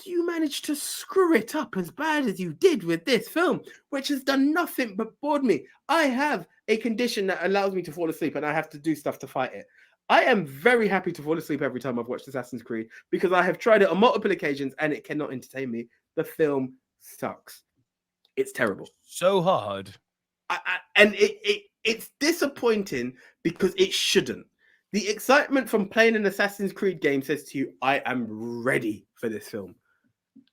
do you manage to screw it up as bad as you did with this film, which has done nothing but bored me? I have a condition that allows me to fall asleep, and I have to do stuff to fight it. I am very happy to fall asleep every time I've watched Assassin's Creed because I have tried it on multiple occasions and it cannot entertain me. The film sucks. It's terrible. So hard. And it's disappointing because it shouldn't. The excitement from playing an Assassin's Creed game says to you, I am ready for this film.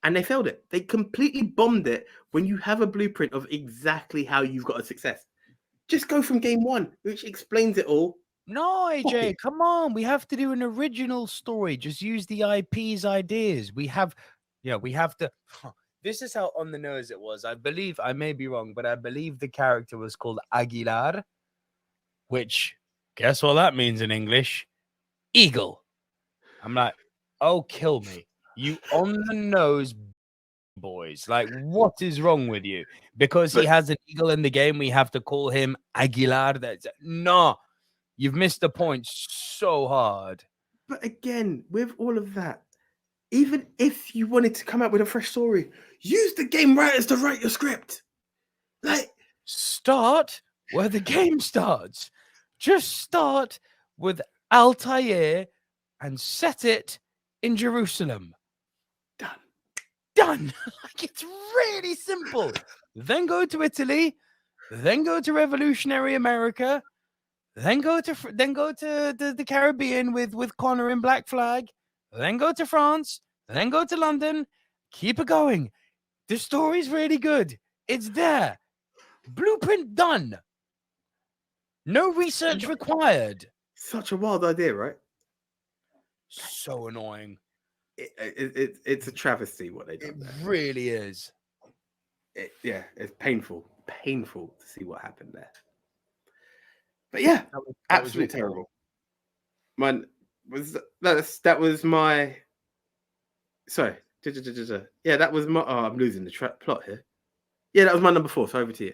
And they failed it. They completely bombed it when you have a blueprint of exactly how you've got a success. Just go from game one, which explains it all. No, AJ, come on. We have to do an original story. Just use the IP's ideas. We have to. This is how on the nose it was. I believe, I may be wrong, but I believe the character was called Aguilar, which, guess what that means in English? Eagle. I'm like, oh, kill me. You on the nose boys. Like, what is wrong with you? Because he has an eagle in the game, we have to call him Aguilar. No, you've missed the point so hard. But again, with all of that, even if you wanted to come out with a fresh story, use the game writers to write your script. Like, start where the game starts. Just start with Altair and set it in Jerusalem. Done. Like, it's really simple. Then go to Italy, then go to revolutionary America, then go to the Caribbean with Connor in Black Flag, then go to France, then go to London. Keep it going. The story's really good. It's there. Blueprint done. No research required. Such a wild idea, right? So annoying. It's a travesty what they did. It really is. It's painful to see what happened there. But yeah, absolutely terrible. Man, that was my. Sorry, yeah, that was my. Oh, I'm losing the plot here. Yeah, that was my number 4. So over to you.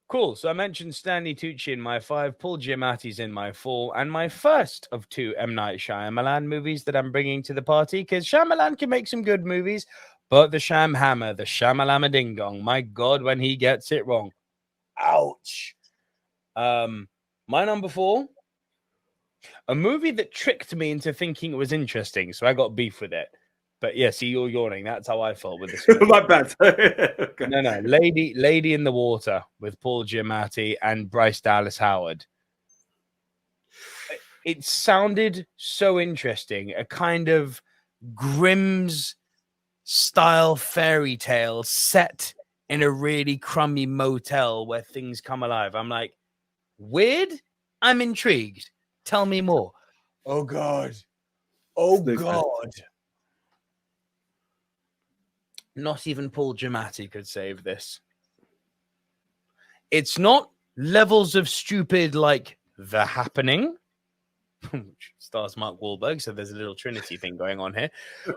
Cool. So I mentioned Stanley Tucci in my 5, Paul Giamatti's in my 4, and my first of 2 M. Night Shyamalan movies that I'm bringing to the party, because Shyamalan can make some good movies, but the Sham Hammer, the Shamalama Ding Dong, my God, when he gets it wrong. Ouch. My number 4, a movie that tricked me into thinking it was interesting, so I got beef with it. But yeah, see, you're yawning. That's how I felt with this movie. My bad. Okay. No. Lady in the Water with Paul Giamatti and Bryce Dallas Howard. It sounded so interesting. A kind of Grimm's style fairy tale set in a really crummy motel where things come alive. I'm like, weird? I'm intrigued. Tell me more. Oh, God. Oh, God. Not even Paul Giamatti could save this. It's not levels of stupid like The Happening, which stars Mark Wahlberg, so there's a little Trinity thing going on here,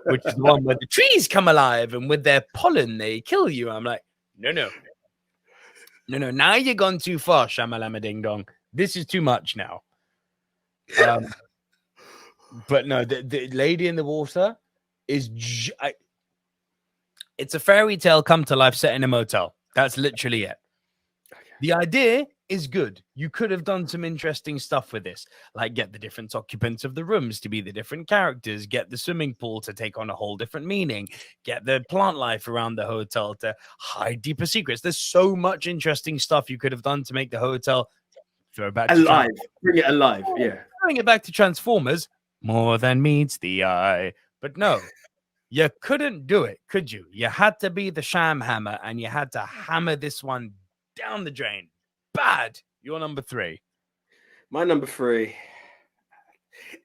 which is the one where the trees come alive and with their pollen they kill you. I'm like, no. Now you've gone too far, Shamalama Ding Dong. This is too much now. But no, the Lady in the Water is. It's a fairy tale come to life set in a motel. That's literally it. Okay. The idea is good. You could have done some interesting stuff with this, like get the different occupants of the rooms to be the different characters, get the swimming pool to take on a whole different meaning, get the plant life around the hotel to hide deeper secrets. There's so much interesting stuff you could have done to make the hotel throw back alive. Bring it alive, yeah. Bring it back to Transformers, more than meets the eye. But no. You couldn't do it, could you? You had to be the sham hammer, and you had to hammer this one down the drain. Bad. You're number 3. My number 3.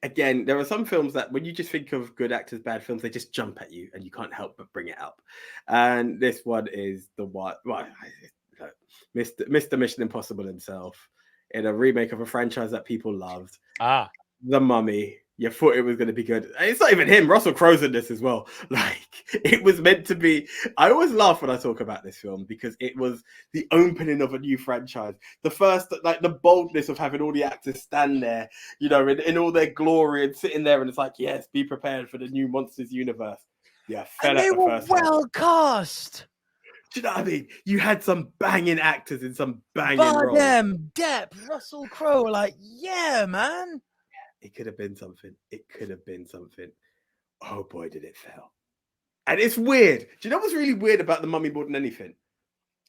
Again, there are some films that when you just think of good actors, bad films, they just jump at you and you can't help but bring it up. And this one is the one, Mr. Mission Impossible himself in a remake of a franchise that people loved. The Mummy. You thought it was going to be good. It's not even him. Russell Crowe's in this as well. Like, it was meant to be. I always laugh when I talk about this film because it was the opening of a new franchise. The first, like, the boldness of having all the actors stand there, you know, in all their glory and sitting there, and it's like, yes, be prepared for the new Monsters universe. Yeah, and they were well cast. Do you know what I mean? You had some banging actors in some banging roles. Depp, Russell Crowe, like, yeah, man. It could have been something. Oh boy, did it fail. And it's weird. Do you know what's really weird about The Mummy more than anything?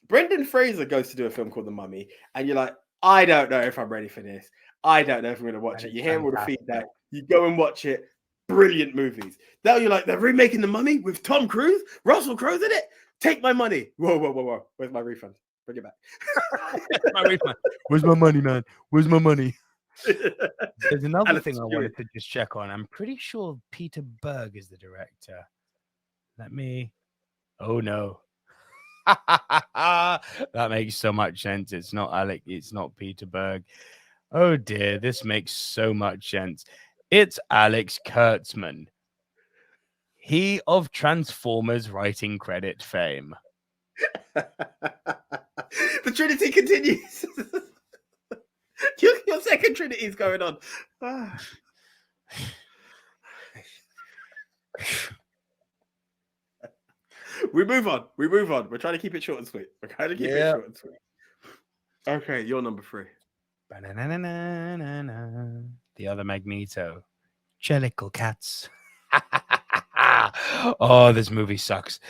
Brendan Fraser goes to do a film called The Mummy, and you're like, I don't know if I'm ready for this. I don't know if I'm going to watch it. You hear all the feedback. You go and watch it. Brilliant movies. Now you're like, they're remaking The Mummy with Tom Cruise? Russell Crowe's in it? Take my money. Whoa. Where's my refund? Bring it back. My refund. Where's my money, man? Where's my money? There's another thing I wanted to just check on. I'm pretty sure Peter Berg is the director. Oh no. That makes so much sense. It's not Alec. It's not Peter Berg. Oh dear, this makes so much sense. It's Alex Kurtzman. He of Transformers writing credit fame. The Trinity continues. Your second Trinity is going on. We move on. We're trying to keep it short and sweet. Okay, you're number 3. The other Magneto. Jellicle Cats. Oh, this movie sucks.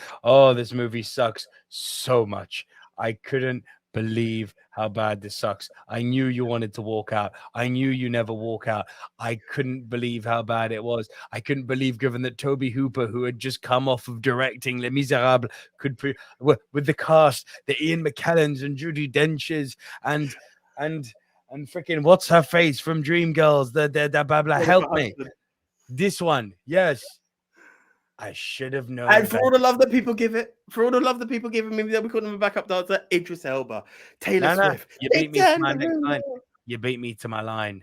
So much. I couldn't believe how bad this sucks. I knew you wanted to walk out. I knew you never walk out. I couldn't believe how bad it was. I couldn't believe, given that Toby Hooper, who had just come off of directing Les Miserables, with the cast, the Ian McKellens and Judi Dench's and freaking what's her face from Dreamgirls, the Babla, help me. This one, yes. I should have known. And for all the love that people give it, maybe we couldn't have a backup dancer, Idris Elba, Taylor Swift. You beat me to my next line. You beat me to my line.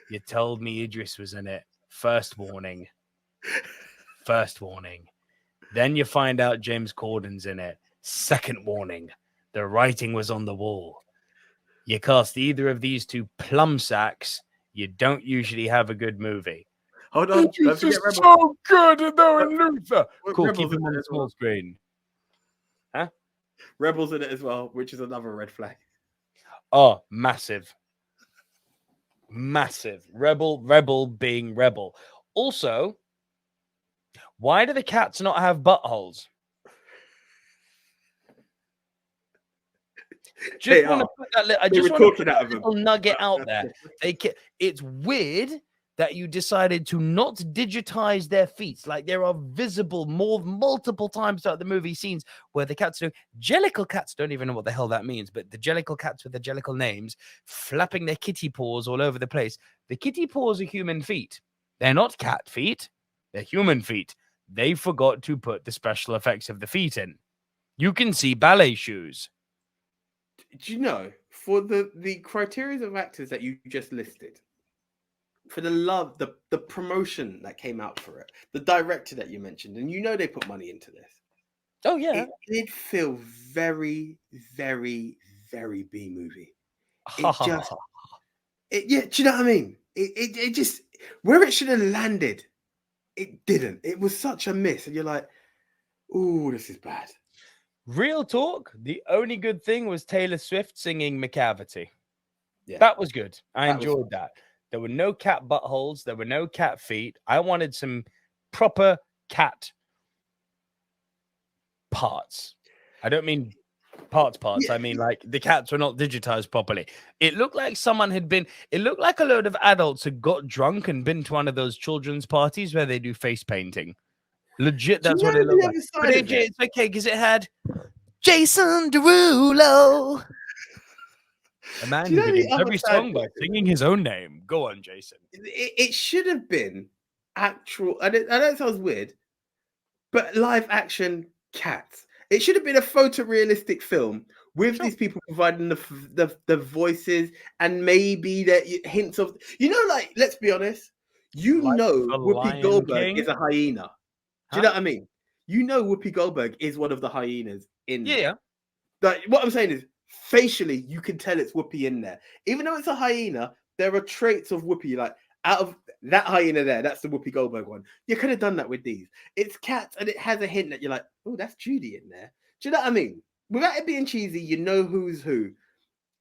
You told me Idris was in it. First warning. Then you find out James Corden's in it. Second warning. The writing was on the wall. You cast either of these two plum sacks, you don't usually have a good movie. Hold on. It's so good, and they're in Luther. Cool, keep him on the small screen. Huh? Rebels in it as well, which is another red flag. Oh, massive. Rebel being Rebel. Also, why do the cats not have buttholes? I just want to put that little nugget out there. It's weird that you decided to not digitize their feet. Like, there are visible multiple times throughout the movie scenes where the cats do. Jellicle cats don't even know what the hell that means, but the Jellicle cats with the Jellicle names flapping their kitty paws all over the place. The kitty paws are human feet. They're not cat feet. They're human feet. They forgot to put the special effects of the feet in. You can see ballet shoes. Do you know, for the criteria of actors that you just listed, for the love, the promotion that came out for it, the director that you mentioned, and you know they put money into this. Oh, yeah. It did feel very, very, very B-movie. Yeah, do you know what I mean? It just, where it should have landed, it didn't. It was such a miss. And you're like, ooh, this is bad. Real talk, the only good thing was Taylor Swift singing McCavity. Yeah. That was good. I enjoyed that. There were no cat buttholes. There were no cat feet. I wanted some proper cat parts. I don't mean parts. Yeah. I mean, like, the cats were not digitized properly. It looked like it looked like a load of adults had got drunk and been to one of those children's parties where they do face painting. Legit, Do you that's what know it looked the like. other side But of it? it's okay because it had Jason Derulo. A man Do you who know the begins other every side song of by it? singing his own name. Go on, Jason. It should have been actual. I know it sounds weird, but live action cats. It should have been a photorealistic film with Sure. these people providing the voices and maybe the hints of, like, let's be honest, Like the Whoopi Lion Goldberg King. is a hyena. Do you Huh? know what I mean? Whoopi Goldberg is one of the hyenas in there. Yeah. Like, what I'm saying is, facially, you can tell it's Whoopi in there. Even though it's a hyena, there are traits of Whoopi. Like, out of that hyena there, that's the Whoopi Goldberg one. You could have done that with these. It's cats, and it has a hint that you're like, oh, that's Judy in there. Do you know what I mean? Without it being cheesy, you know who's who.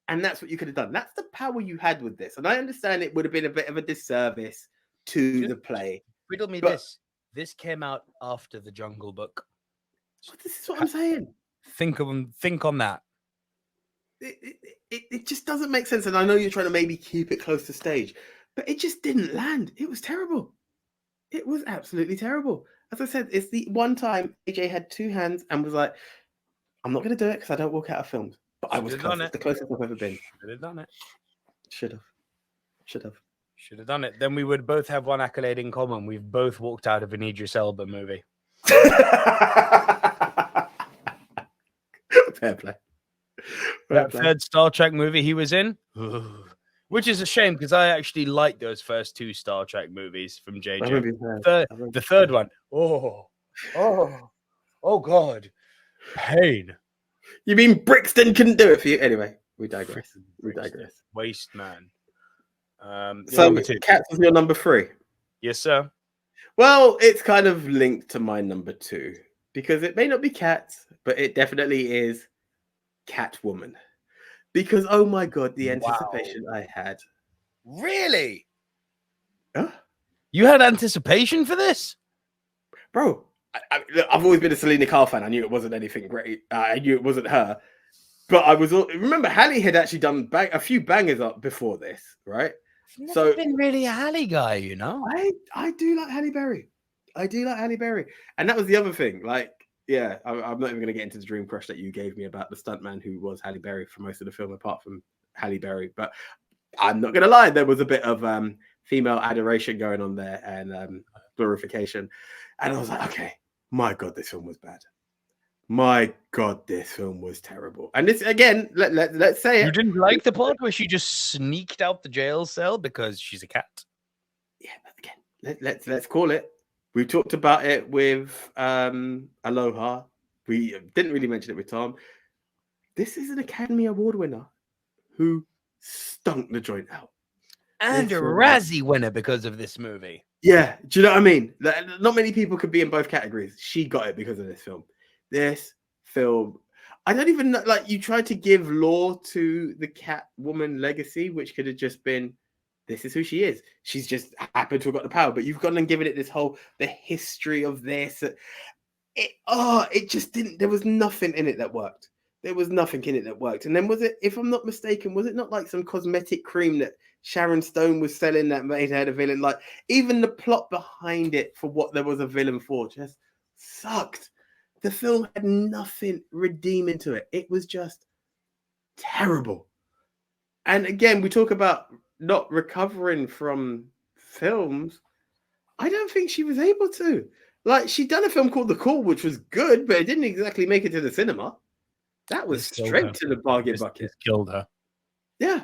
And that's what you could have done. That's the power you had with this. And I understand it would have been a bit of a disservice to the play. Riddle me But- this. This came out after the Jungle Book. But this is what I'm saying. Think on that. It just doesn't make sense. And I know you're trying to maybe keep it close to stage, but it just didn't land. It was terrible. It was absolutely terrible. As I said, it's the one time AJ had two hands and was like, I'm not going to do it because I don't walk out of films. But I was close. It's the closest I've ever been. Should have done it. Should have done it. Then we would both have one accolade in common. We've both walked out of an Idris Elba movie. Fair play. That third Star Trek movie he was in, which is a shame because I actually like those first two Star Trek movies from JJ. The third one, oh God, pain. You mean Brixton couldn't do it for you? Anyway, we digress. Waste man. So Cats is your number 3. Yes, sir. Well, it's kind of linked to my number 2 because it may not be Cats, but it definitely is Catwoman. Because oh my God, the anticipation I had. Really? Huh? You had anticipation for this, bro? I've always been a Selena Kyle fan. I knew it wasn't anything great. I knew it wasn't her. But remember, Halle had actually done a few bangers up before this, right? I've never been really a Halle guy, you know. I do like Halle Berry. And that was the other thing. Like, yeah, I'm not even going to get into the dream crush that you gave me about the stuntman who was Halle Berry for most of the film, apart from Halle Berry. But I'm not going to lie, there was a bit of female adoration going on there and glorification. And I was like, okay, my God, this film was bad. My God, this film was terrible. And this, again, let's say it. You didn't like the part where she just sneaked out the jail cell because she's a cat? Yeah, but again, let's call it. We talked about it with Aloha. We didn't really mention it with Tom. This is an Academy Award winner who stunk the joint out. And a Razzie winner because of this movie. Yeah, do you know what I mean? Not many people could be in both categories. She got it because of this film. This film, I don't even know, like, you tried to give lore to the Catwoman legacy, which could have just been, this is who she is. She's just happened to have got the power, but you've gone and given it this whole, the history of this. It just didn't, there was nothing in it that worked. And then was it, if I'm not mistaken, was it not like some cosmetic cream that Sharon Stone was selling that made her the villain? Like, even the plot behind it for what there was a villain for just sucked. The film had nothing redeeming to it. It was just terrible. And again, we talk about not recovering from films. I don't think she was able to. Like, she'd done a film called The Call, which was good, but it didn't exactly make it to the cinema. That was straight to the bargain bucket. This killed her. Yeah.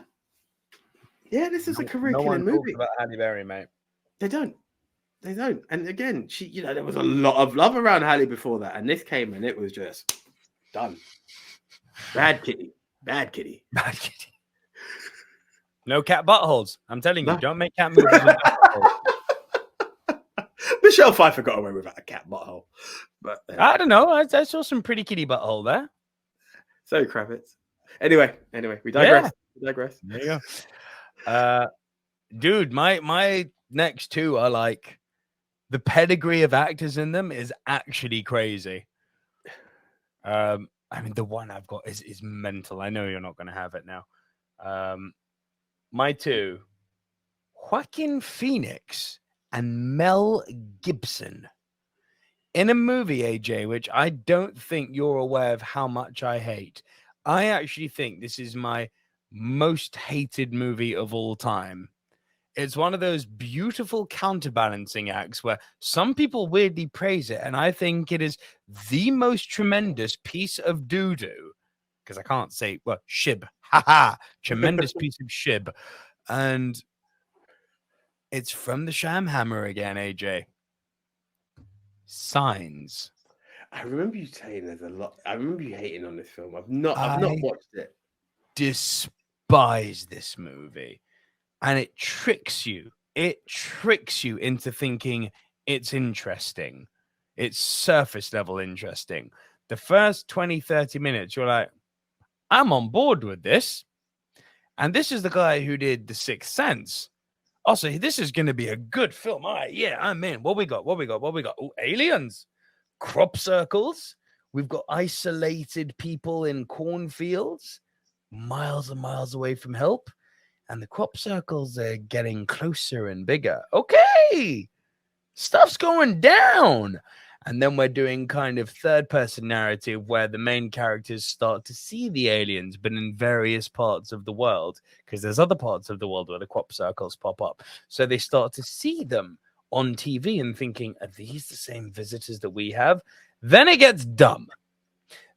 Yeah, this is a career-killing movie. No one talks about Halle Berry, mate. They don't. And again, she, there was a lot of love around Halle before that, and this came and it was just done. Bad kitty. No cat buttholes. I'm telling you, don't make cat movies with cat buttholes. Michelle Pfeiffer got away without a cat butthole, but I don't know. I saw some pretty kitty butthole there. So Kravitz. Anyway, we digress. There you go. Dude, my next two are like, the pedigree of actors in them is actually crazy. I mean, the one I've got is mental. I know you're not going to have it now. My two, Joaquin Phoenix and Mel Gibson in a movie, AJ, which I don't think you're aware of how much I hate. I actually think this is my most hated movie of all time. It's one of those beautiful counterbalancing acts where some people weirdly praise it, and I think it is the most tremendous piece of doo-doo, because I can't say, well, shib, haha, tremendous piece of shib. And it's from the Shamhammer again, AJ. Signs. I remember you saying there's a lot. I remember you hating on this film. I've not watched it. Despise this movie, and it tricks you. It tricks you into thinking it's interesting. It's surface level interesting. The first 20, 30 minutes, you're like, I'm on board with this. And this is the guy who did The Sixth Sense. Also, this is going to be a good film. All right, yeah, I'm in. What we got? Oh, aliens, crop circles. We've got isolated people in cornfields, miles and miles away from help. And the crop circles are getting closer and bigger. Okay, stuff's going down. And then we're doing kind of third-person narrative where the main characters start to see the aliens, but in various parts of the world, because there's other parts of the world where the crop circles pop up. So they start to see them on TV and thinking, are these the same visitors that we have? Then it gets dumb.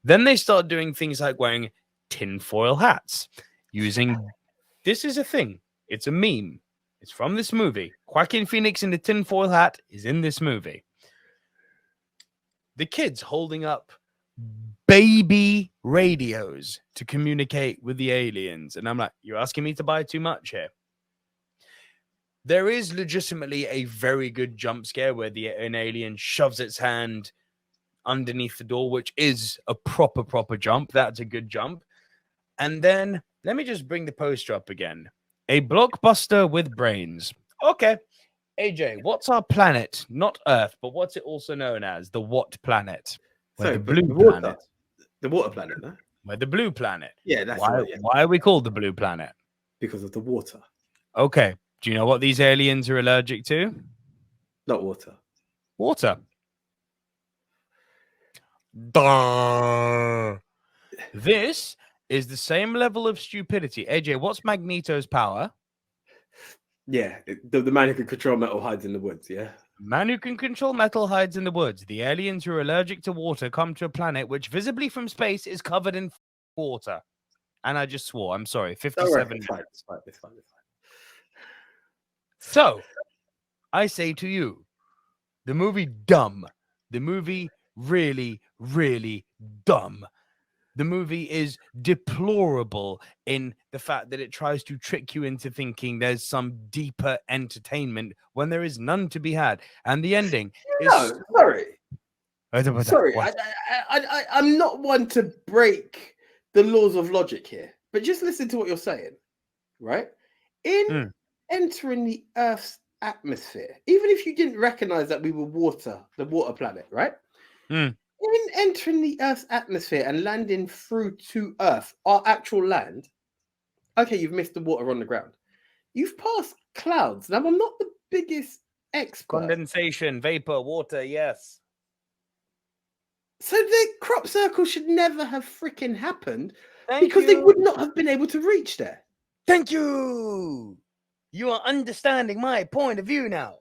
Then they start doing things like wearing tinfoil hats, using... This is a thing. It's a meme. It's from this movie. Joaquin Phoenix in the tinfoil hat is in this movie. The kids holding up baby radios to communicate with the aliens. And I'm like, you're asking me to buy too much here. There is legitimately a very good jump scare where an alien shoves its hand underneath the door, which is a proper jump. That's a good jump. And then let me just bring the poster up again. A blockbuster with brains. Okay. AJ, what's our planet? Not Earth, but what's it also known as? The what planet? So the blue water, planet. The water planet, no? We're the blue planet. Yeah, that's why, right. Yeah. Why are we called the blue planet? Because of the water. Okay. Do you know what these aliens are allergic to? Not water. Water. Duh. This is the same level of stupidity. AJ, what's Magneto's power? Yeah, the man who can control metal hides in the woods, yeah? Man who can control metal hides in the woods. The aliens who are allergic to water come to a planet which visibly from space is covered in water. And I just swore. I'm sorry. 57 It's fine. So, I say to you, the movie dumb. The movie really, really dumb. The movie is deplorable in the fact that it tries to trick you into thinking there's some deeper entertainment when there is none to be had. And the ending is... Sorry. Sorry. I'm not one to break the laws of logic here, but just listen to what you're saying, right? In entering the Earth's atmosphere, even if you didn't recognize that we were the water planet, right? In entering the Earth's atmosphere and landing through to Earth, our actual land, okay, you've missed the water on the ground. You've passed clouds. Now, I'm not the biggest expert. Condensation, vapor, water, yes. So the crop circle should never have freaking happened because they would not have been able to reach there. Thank you. You are understanding my point of view now.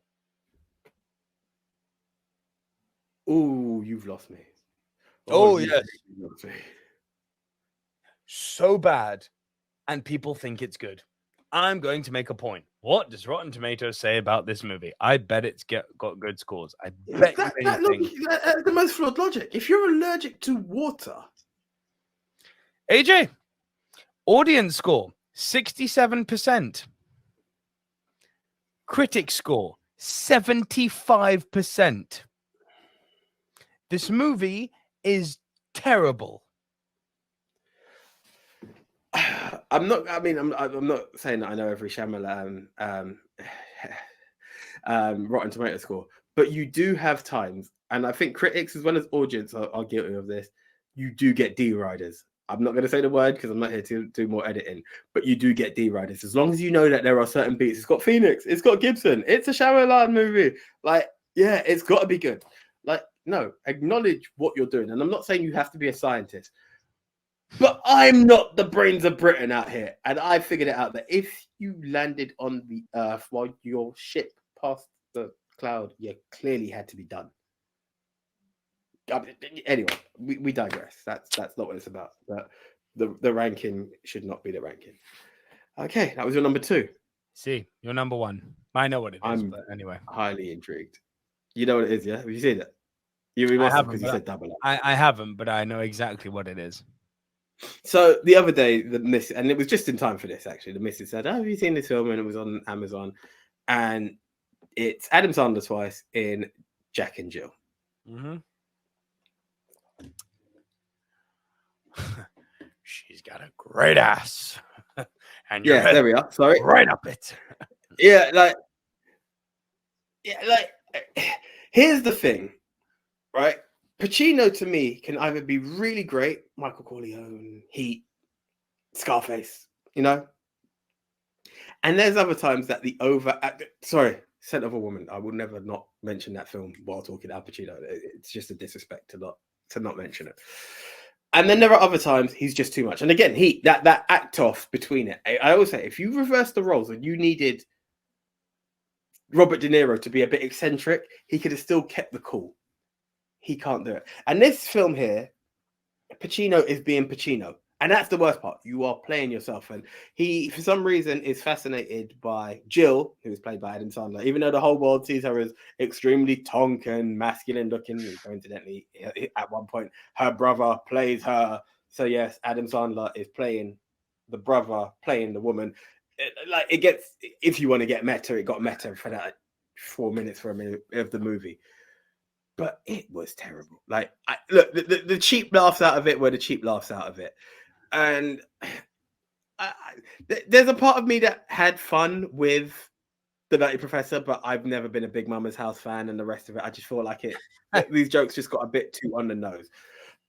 Oh, you've lost me. Oh yes. So bad. And people think it's good. I'm going to make a point. What does Rotten Tomatoes say about this movie? I bet it's got good scores. I bet that's the most flawed logic. If you're allergic to water. AJ, audience score, 67%. Critic score, 75%. This movie is terrible. I'm not saying that I know every Shyamalan Rotten Tomato score, but you do have times, and I think critics as well as audience are guilty of this. You do get D-riders. I'm not going to say the word because I'm not here to do more editing, but you do get D-riders. As long as you know that there are certain beats. It's got Phoenix. It's got Gibson. It's a Shyamalan movie. Like, yeah, it's got to be good. Like, No, acknowledge what you're doing. And I'm not saying you have to be a scientist, but I'm not the brains of Britain out here. And I figured it out that if you landed on the Earth while your ship passed the cloud, you clearly had to be done. Anyway, we digress. That's not what it's about. But the ranking should not be the ranking. Okay, that was your number 2. See, you're number 1. I know what it is, but anyway. Highly intrigued. You know what it is, yeah? Have you seen it? You must have, because you said double up. I haven't, but I know exactly what it is. So the other day, the miss, and it was just in time for this actually. The missus said, "Oh, have you seen this film?" And it was on Amazon, and it's Adam Sandler twice in Jack and Jill. Mm-hmm. She's got a great ass, and yeah, there we are. Sorry, right up it. yeah, here's the thing, right? Pacino to me can either be really great, Michael Corleone, Heat, Scarface, you know, and there's other times that the Scent of a Woman. I will never not mention that film while talking Al Pacino. It's just a disrespect to not mention it. And then there are other times he's just too much. And again, Heat, that act off between it. I always say, if you reverse the roles and you needed Robert De Niro to be a bit eccentric, he could have still kept the cool. He can't do it. And this film here, Pacino is being Pacino. And that's the worst part. You are playing yourself. And he, for some reason, is fascinated by Jill, who is played by Adam Sandler, even though the whole world sees her as extremely tonk and masculine looking. And coincidentally, at one point, her brother plays her. So, yes, Adam Sandler is playing the brother, playing the woman. It gets, if you want to get meta, it got meta for that 4 minutes of the movie. But it was terrible. Look, the cheap laughs out of it were the cheap laughs out of it. And there's a part of me that had fun with The Nutty Professor, but I've never been a Big Mama's House fan, and the rest of it, I just feel like these jokes just got a bit too on the nose.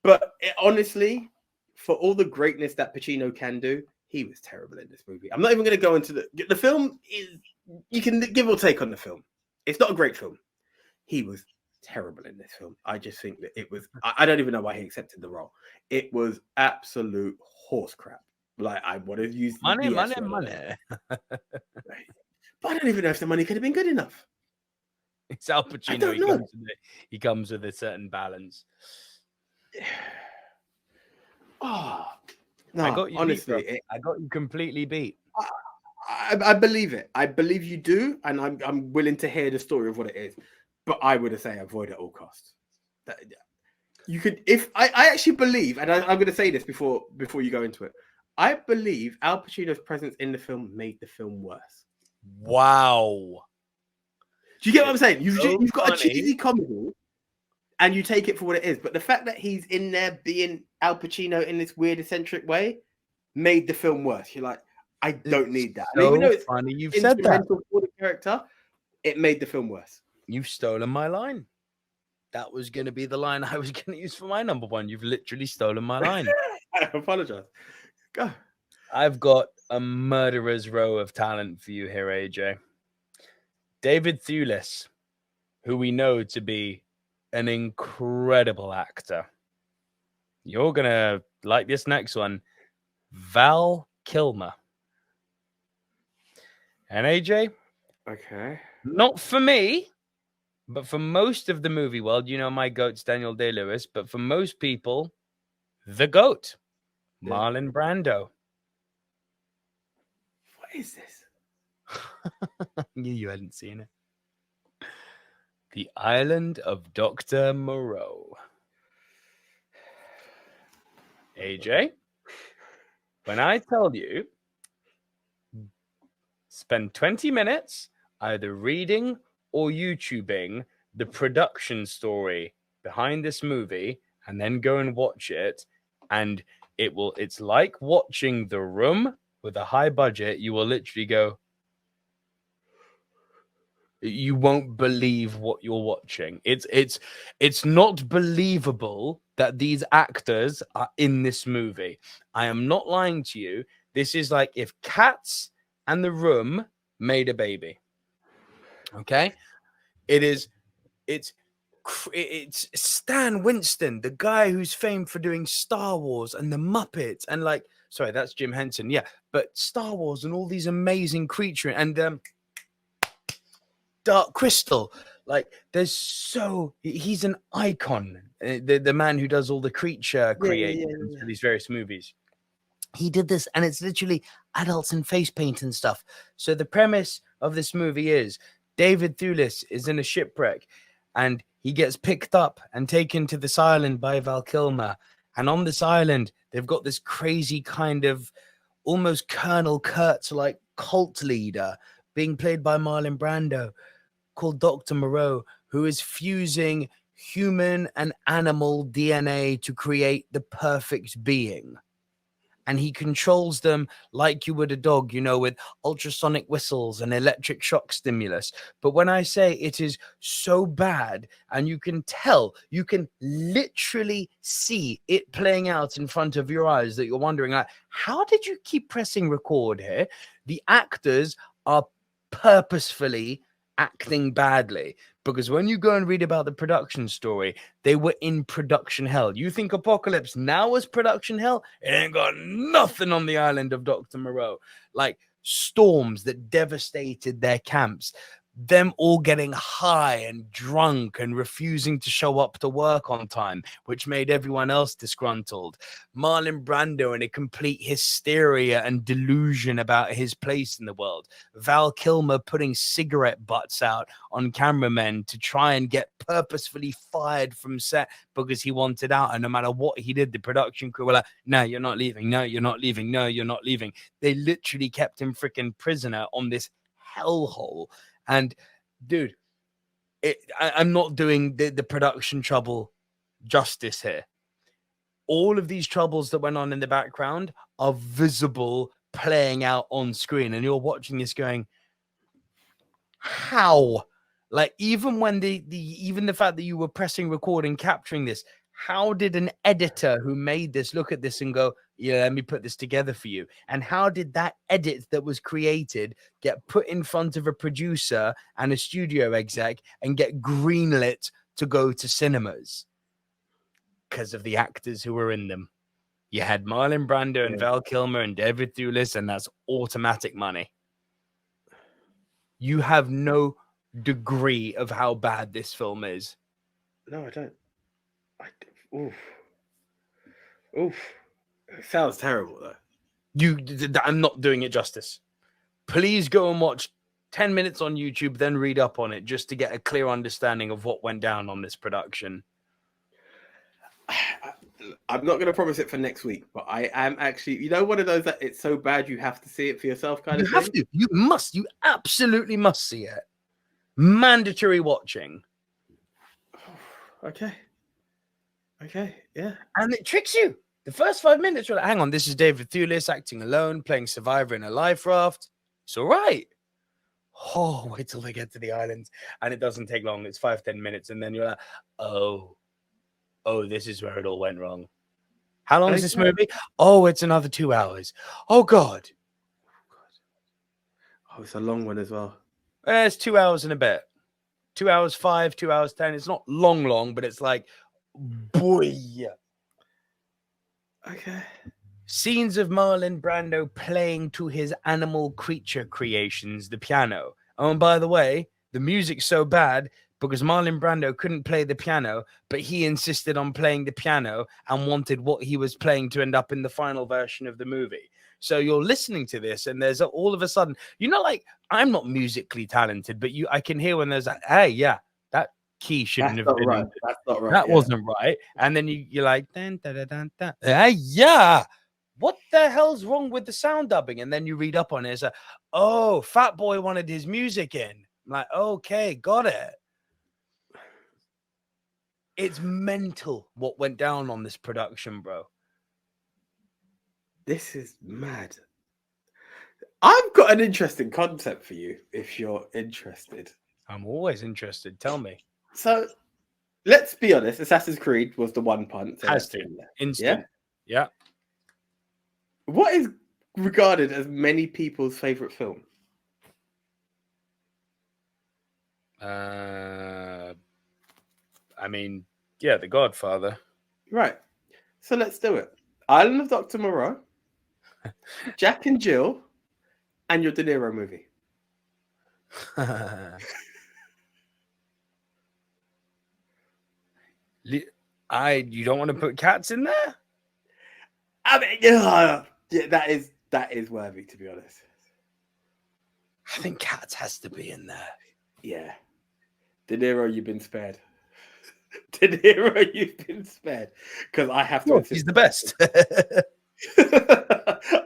But honestly, for all the greatness that Pacino can do, he was terrible in this movie. I'm not even going to go into the film. You can give or take on the film. It's not a great film. He was terrible in this film. I just think that it was, I don't even know why he accepted the role. It was absolute horse crap. I would have used money. But I don't even know if the money could have been good enough. It's Al Pacino. He comes with a certain balance. Oh no! I got you honestly, beat, I got you completely beat. I believe it. I believe you do, and I'm willing to hear the story of what it is. But I would say avoid at all costs. You could, if I actually believe, and I'm going to say this before you go into it. I believe Al Pacino's presence in the film made the film worse. Wow. Do you get what I'm saying? You've got a cheesy comedy, and you take it for what it is. But the fact that he's in there being Al Pacino in this weird, eccentric way made the film worse. You're like, I don't need that. So and even though it's funny you've said that for the character, it made the film worse. You've stolen my line. That was going to be the line I was going to use for my number 1. You've literally stolen my line. I apologize. Go. I've got a murderer's row of talent for you here, AJ. David Thewlis, who we know to be an incredible actor. You're going to like this next one. Val Kilmer. And AJ? Okay. Not for me, but for most of the movie world, you know my goat's Daniel Day-Lewis, but for most people, the goat, Marlon Brando. What is this? You hadn't seen it. The Island of Dr. Moreau. AJ, when I tell you, spend 20 minutes either reading or YouTubing the production story behind this movie and then go and watch it. And it's like watching The Room with a high budget. You will literally go, you won't believe what you're watching. It's not believable that these actors are in this movie. I am not lying to you. This is like if Cats and The Room made a baby. Okay? It's it's Stan Winston, the guy who's famed for doing Star Wars and the Muppets, and like, sorry, that's Jim Henson, yeah, but Star Wars and all these amazing creatures, and Dark Crystal. Like, he's an icon. The man who does all the creature creations for these various movies. He did this, and it's literally adults in face paint and stuff. So the premise of this movie is David Thewlis is in a shipwreck, and he gets picked up and taken to this island by Val Kilmer. And on this island, they've got this crazy kind of almost Colonel Kurtz-like cult leader being played by Marlon Brando, called Dr. Moreau, who is fusing human and animal DNA to create the perfect being. And he controls them like you would a dog, you know, with ultrasonic whistles and electric shock stimulus. But when I say it is so bad, and you can tell, you can literally see it playing out in front of your eyes, that you're wondering, like, how did you keep pressing record here? The actors are purposefully acting badly, because when you go and read about the production story, they were in production hell. You think Apocalypse Now was production hell? It ain't got nothing on the island of Dr. Moreau. Like, storms that devastated their camps, them all getting high and drunk and refusing to show up to work on time, which made everyone else disgruntled. Marlon Brando in a complete hysteria and delusion about his place in the world. Val Kilmer putting cigarette butts out on cameramen to try and get purposefully fired from set because he wanted out. And no matter what he did, the production crew were like, no, you're not leaving. No, you're not leaving. No, you're not leaving. They literally kept him freaking prisoner on this hellhole. And dude, I'm not doing the production trouble justice here. All of these troubles that went on in the background are visible, playing out on screen, and you're watching this going, how? Like, even when even the fact that you were pressing record and capturing this, how did an editor who made this look at this and go, yeah, let me put this together for you? And how did that edit that was created get put in front of a producer and a studio exec and get greenlit to go to cinemas? Because of the actors who were in them. You had Marlon Brando and Val Kilmer and David Thewlis, and that's automatic money. You have no degree of how bad this film is. No, I don't. Oof. It sounds terrible, though. I'm not doing it justice. Please go and watch 10 minutes on YouTube, then read up on it just to get a clear understanding of what went down on this production. I'm not going to promise it for next week, but I am actually, you know, one of those that it's so bad you have to see it for yourself kind of thing. You have to. You must. You absolutely must see it. Mandatory watching. Okay, yeah. And it tricks you. The first 5 minutes, you're like, hang on, this is David Thewlis acting alone, playing survivor in a life raft. It's all right. Oh, wait till they get to the island. And it doesn't take long. It's 5-10 minutes. And then you're like, oh, this is where it all went wrong. How long is this movie? Oh, it's another 2 hours. Oh, God. Oh, it's a long one as well. It's 2 hours and a bit. 2 hours 5, 2 hours 10. It's not long, but it's like, boy. Okay. Scenes of Marlon Brando playing to his animal creature creations, the piano. Oh, and by the way, the music's so bad because Marlon Brando couldn't play the piano, but he insisted on playing the piano and wanted what he was playing to end up in the final version of the movie. So you're listening to this, and there's all of a sudden, you know, like, I'm not musically talented, but I can hear when there's that, hey, yeah, that key shouldn't have been right. That's not right. That wasn't right. And then you're like, dun, dun, dun, dun, dun. Hey, yeah. What the hell's wrong with the sound dubbing? And then you read up on it. It's like, oh, Fat Boy wanted his music in. I'm like, okay, got it. It's mental what went down on this production, bro. This is mad. I've got an interesting concept for you if you're interested. I'm always interested. Tell me. So, let's be honest. Assassin's Creed was the one punt. Has to. Instant. Yeah. What is regarded as many people's favorite film? I mean, yeah, The Godfather. Right. So let's do it. Island of Dr. Moreau, Jack and Jill, and your De Niro movie. You don't want to put Cats in there? I mean, yeah, that is worthy, to be honest. I think Cats has to be in there. Yeah. De Niro, you've been spared. De Niro, you've been spared. Because I have to insist. He's the best.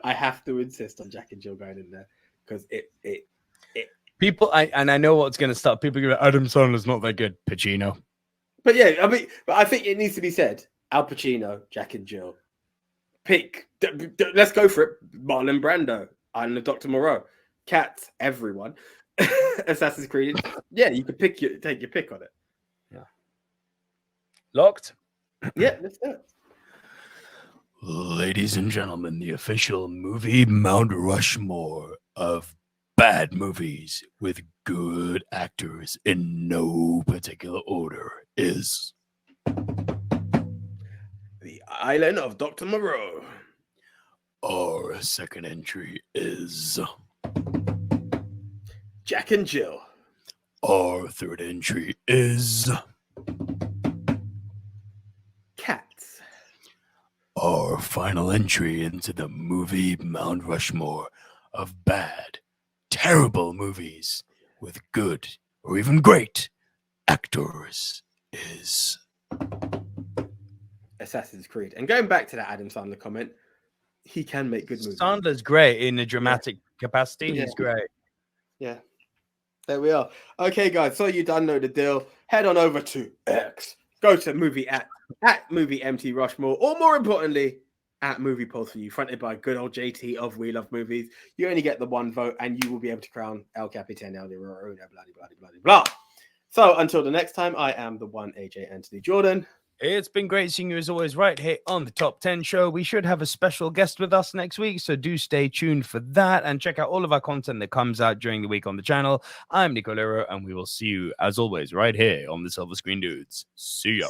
I have to insist on Jack and Jill going in there. Because People, I know what's going to stop. People go, Adam Sandler's not that good. Pacino. But yeah, I mean, but I think it needs to be said. Al Pacino, Jack and Jill. Pick. Let's go for it. Marlon Brando, Island of Dr. Moreau, Cats, everyone. Assassin's Creed. Yeah, you could take your pick on it. Yeah. Locked? Yeah, let's do it. Ladies and gentlemen, the official movie Mount Rushmore of bad movies with good actors in no particular order is The Island of Dr. Moreau. Our second entry is Jack and Jill. Our third entry is Cats. Our final entry into the movie Mount Rushmore of bad, terrible movies with good or even great actors is Assassin's Creed. And going back to that Adam Sandler comment, he can make good movies. Sandler's great in a dramatic capacity. He's great. Yeah. There we are. Okay, guys. So you done know the deal. Head on over to X. Go to movie at movie MT Rushmore, or more importantly, at Movie Polls for You, fronted by good old JT of We Love Movies. You only get the one vote, and you will be able to crown El Capitan El Nero, blah. So until the next time, I am the one AJ Anthony Jordan. It's been great seeing you as always right here on the Top 10 show. We should have a special guest with us next week, so do stay tuned for that and check out all of our content that comes out during the week on the channel. I'm Nico Lero, and we will see you as always right here on the Silver Screen Dudes. See ya.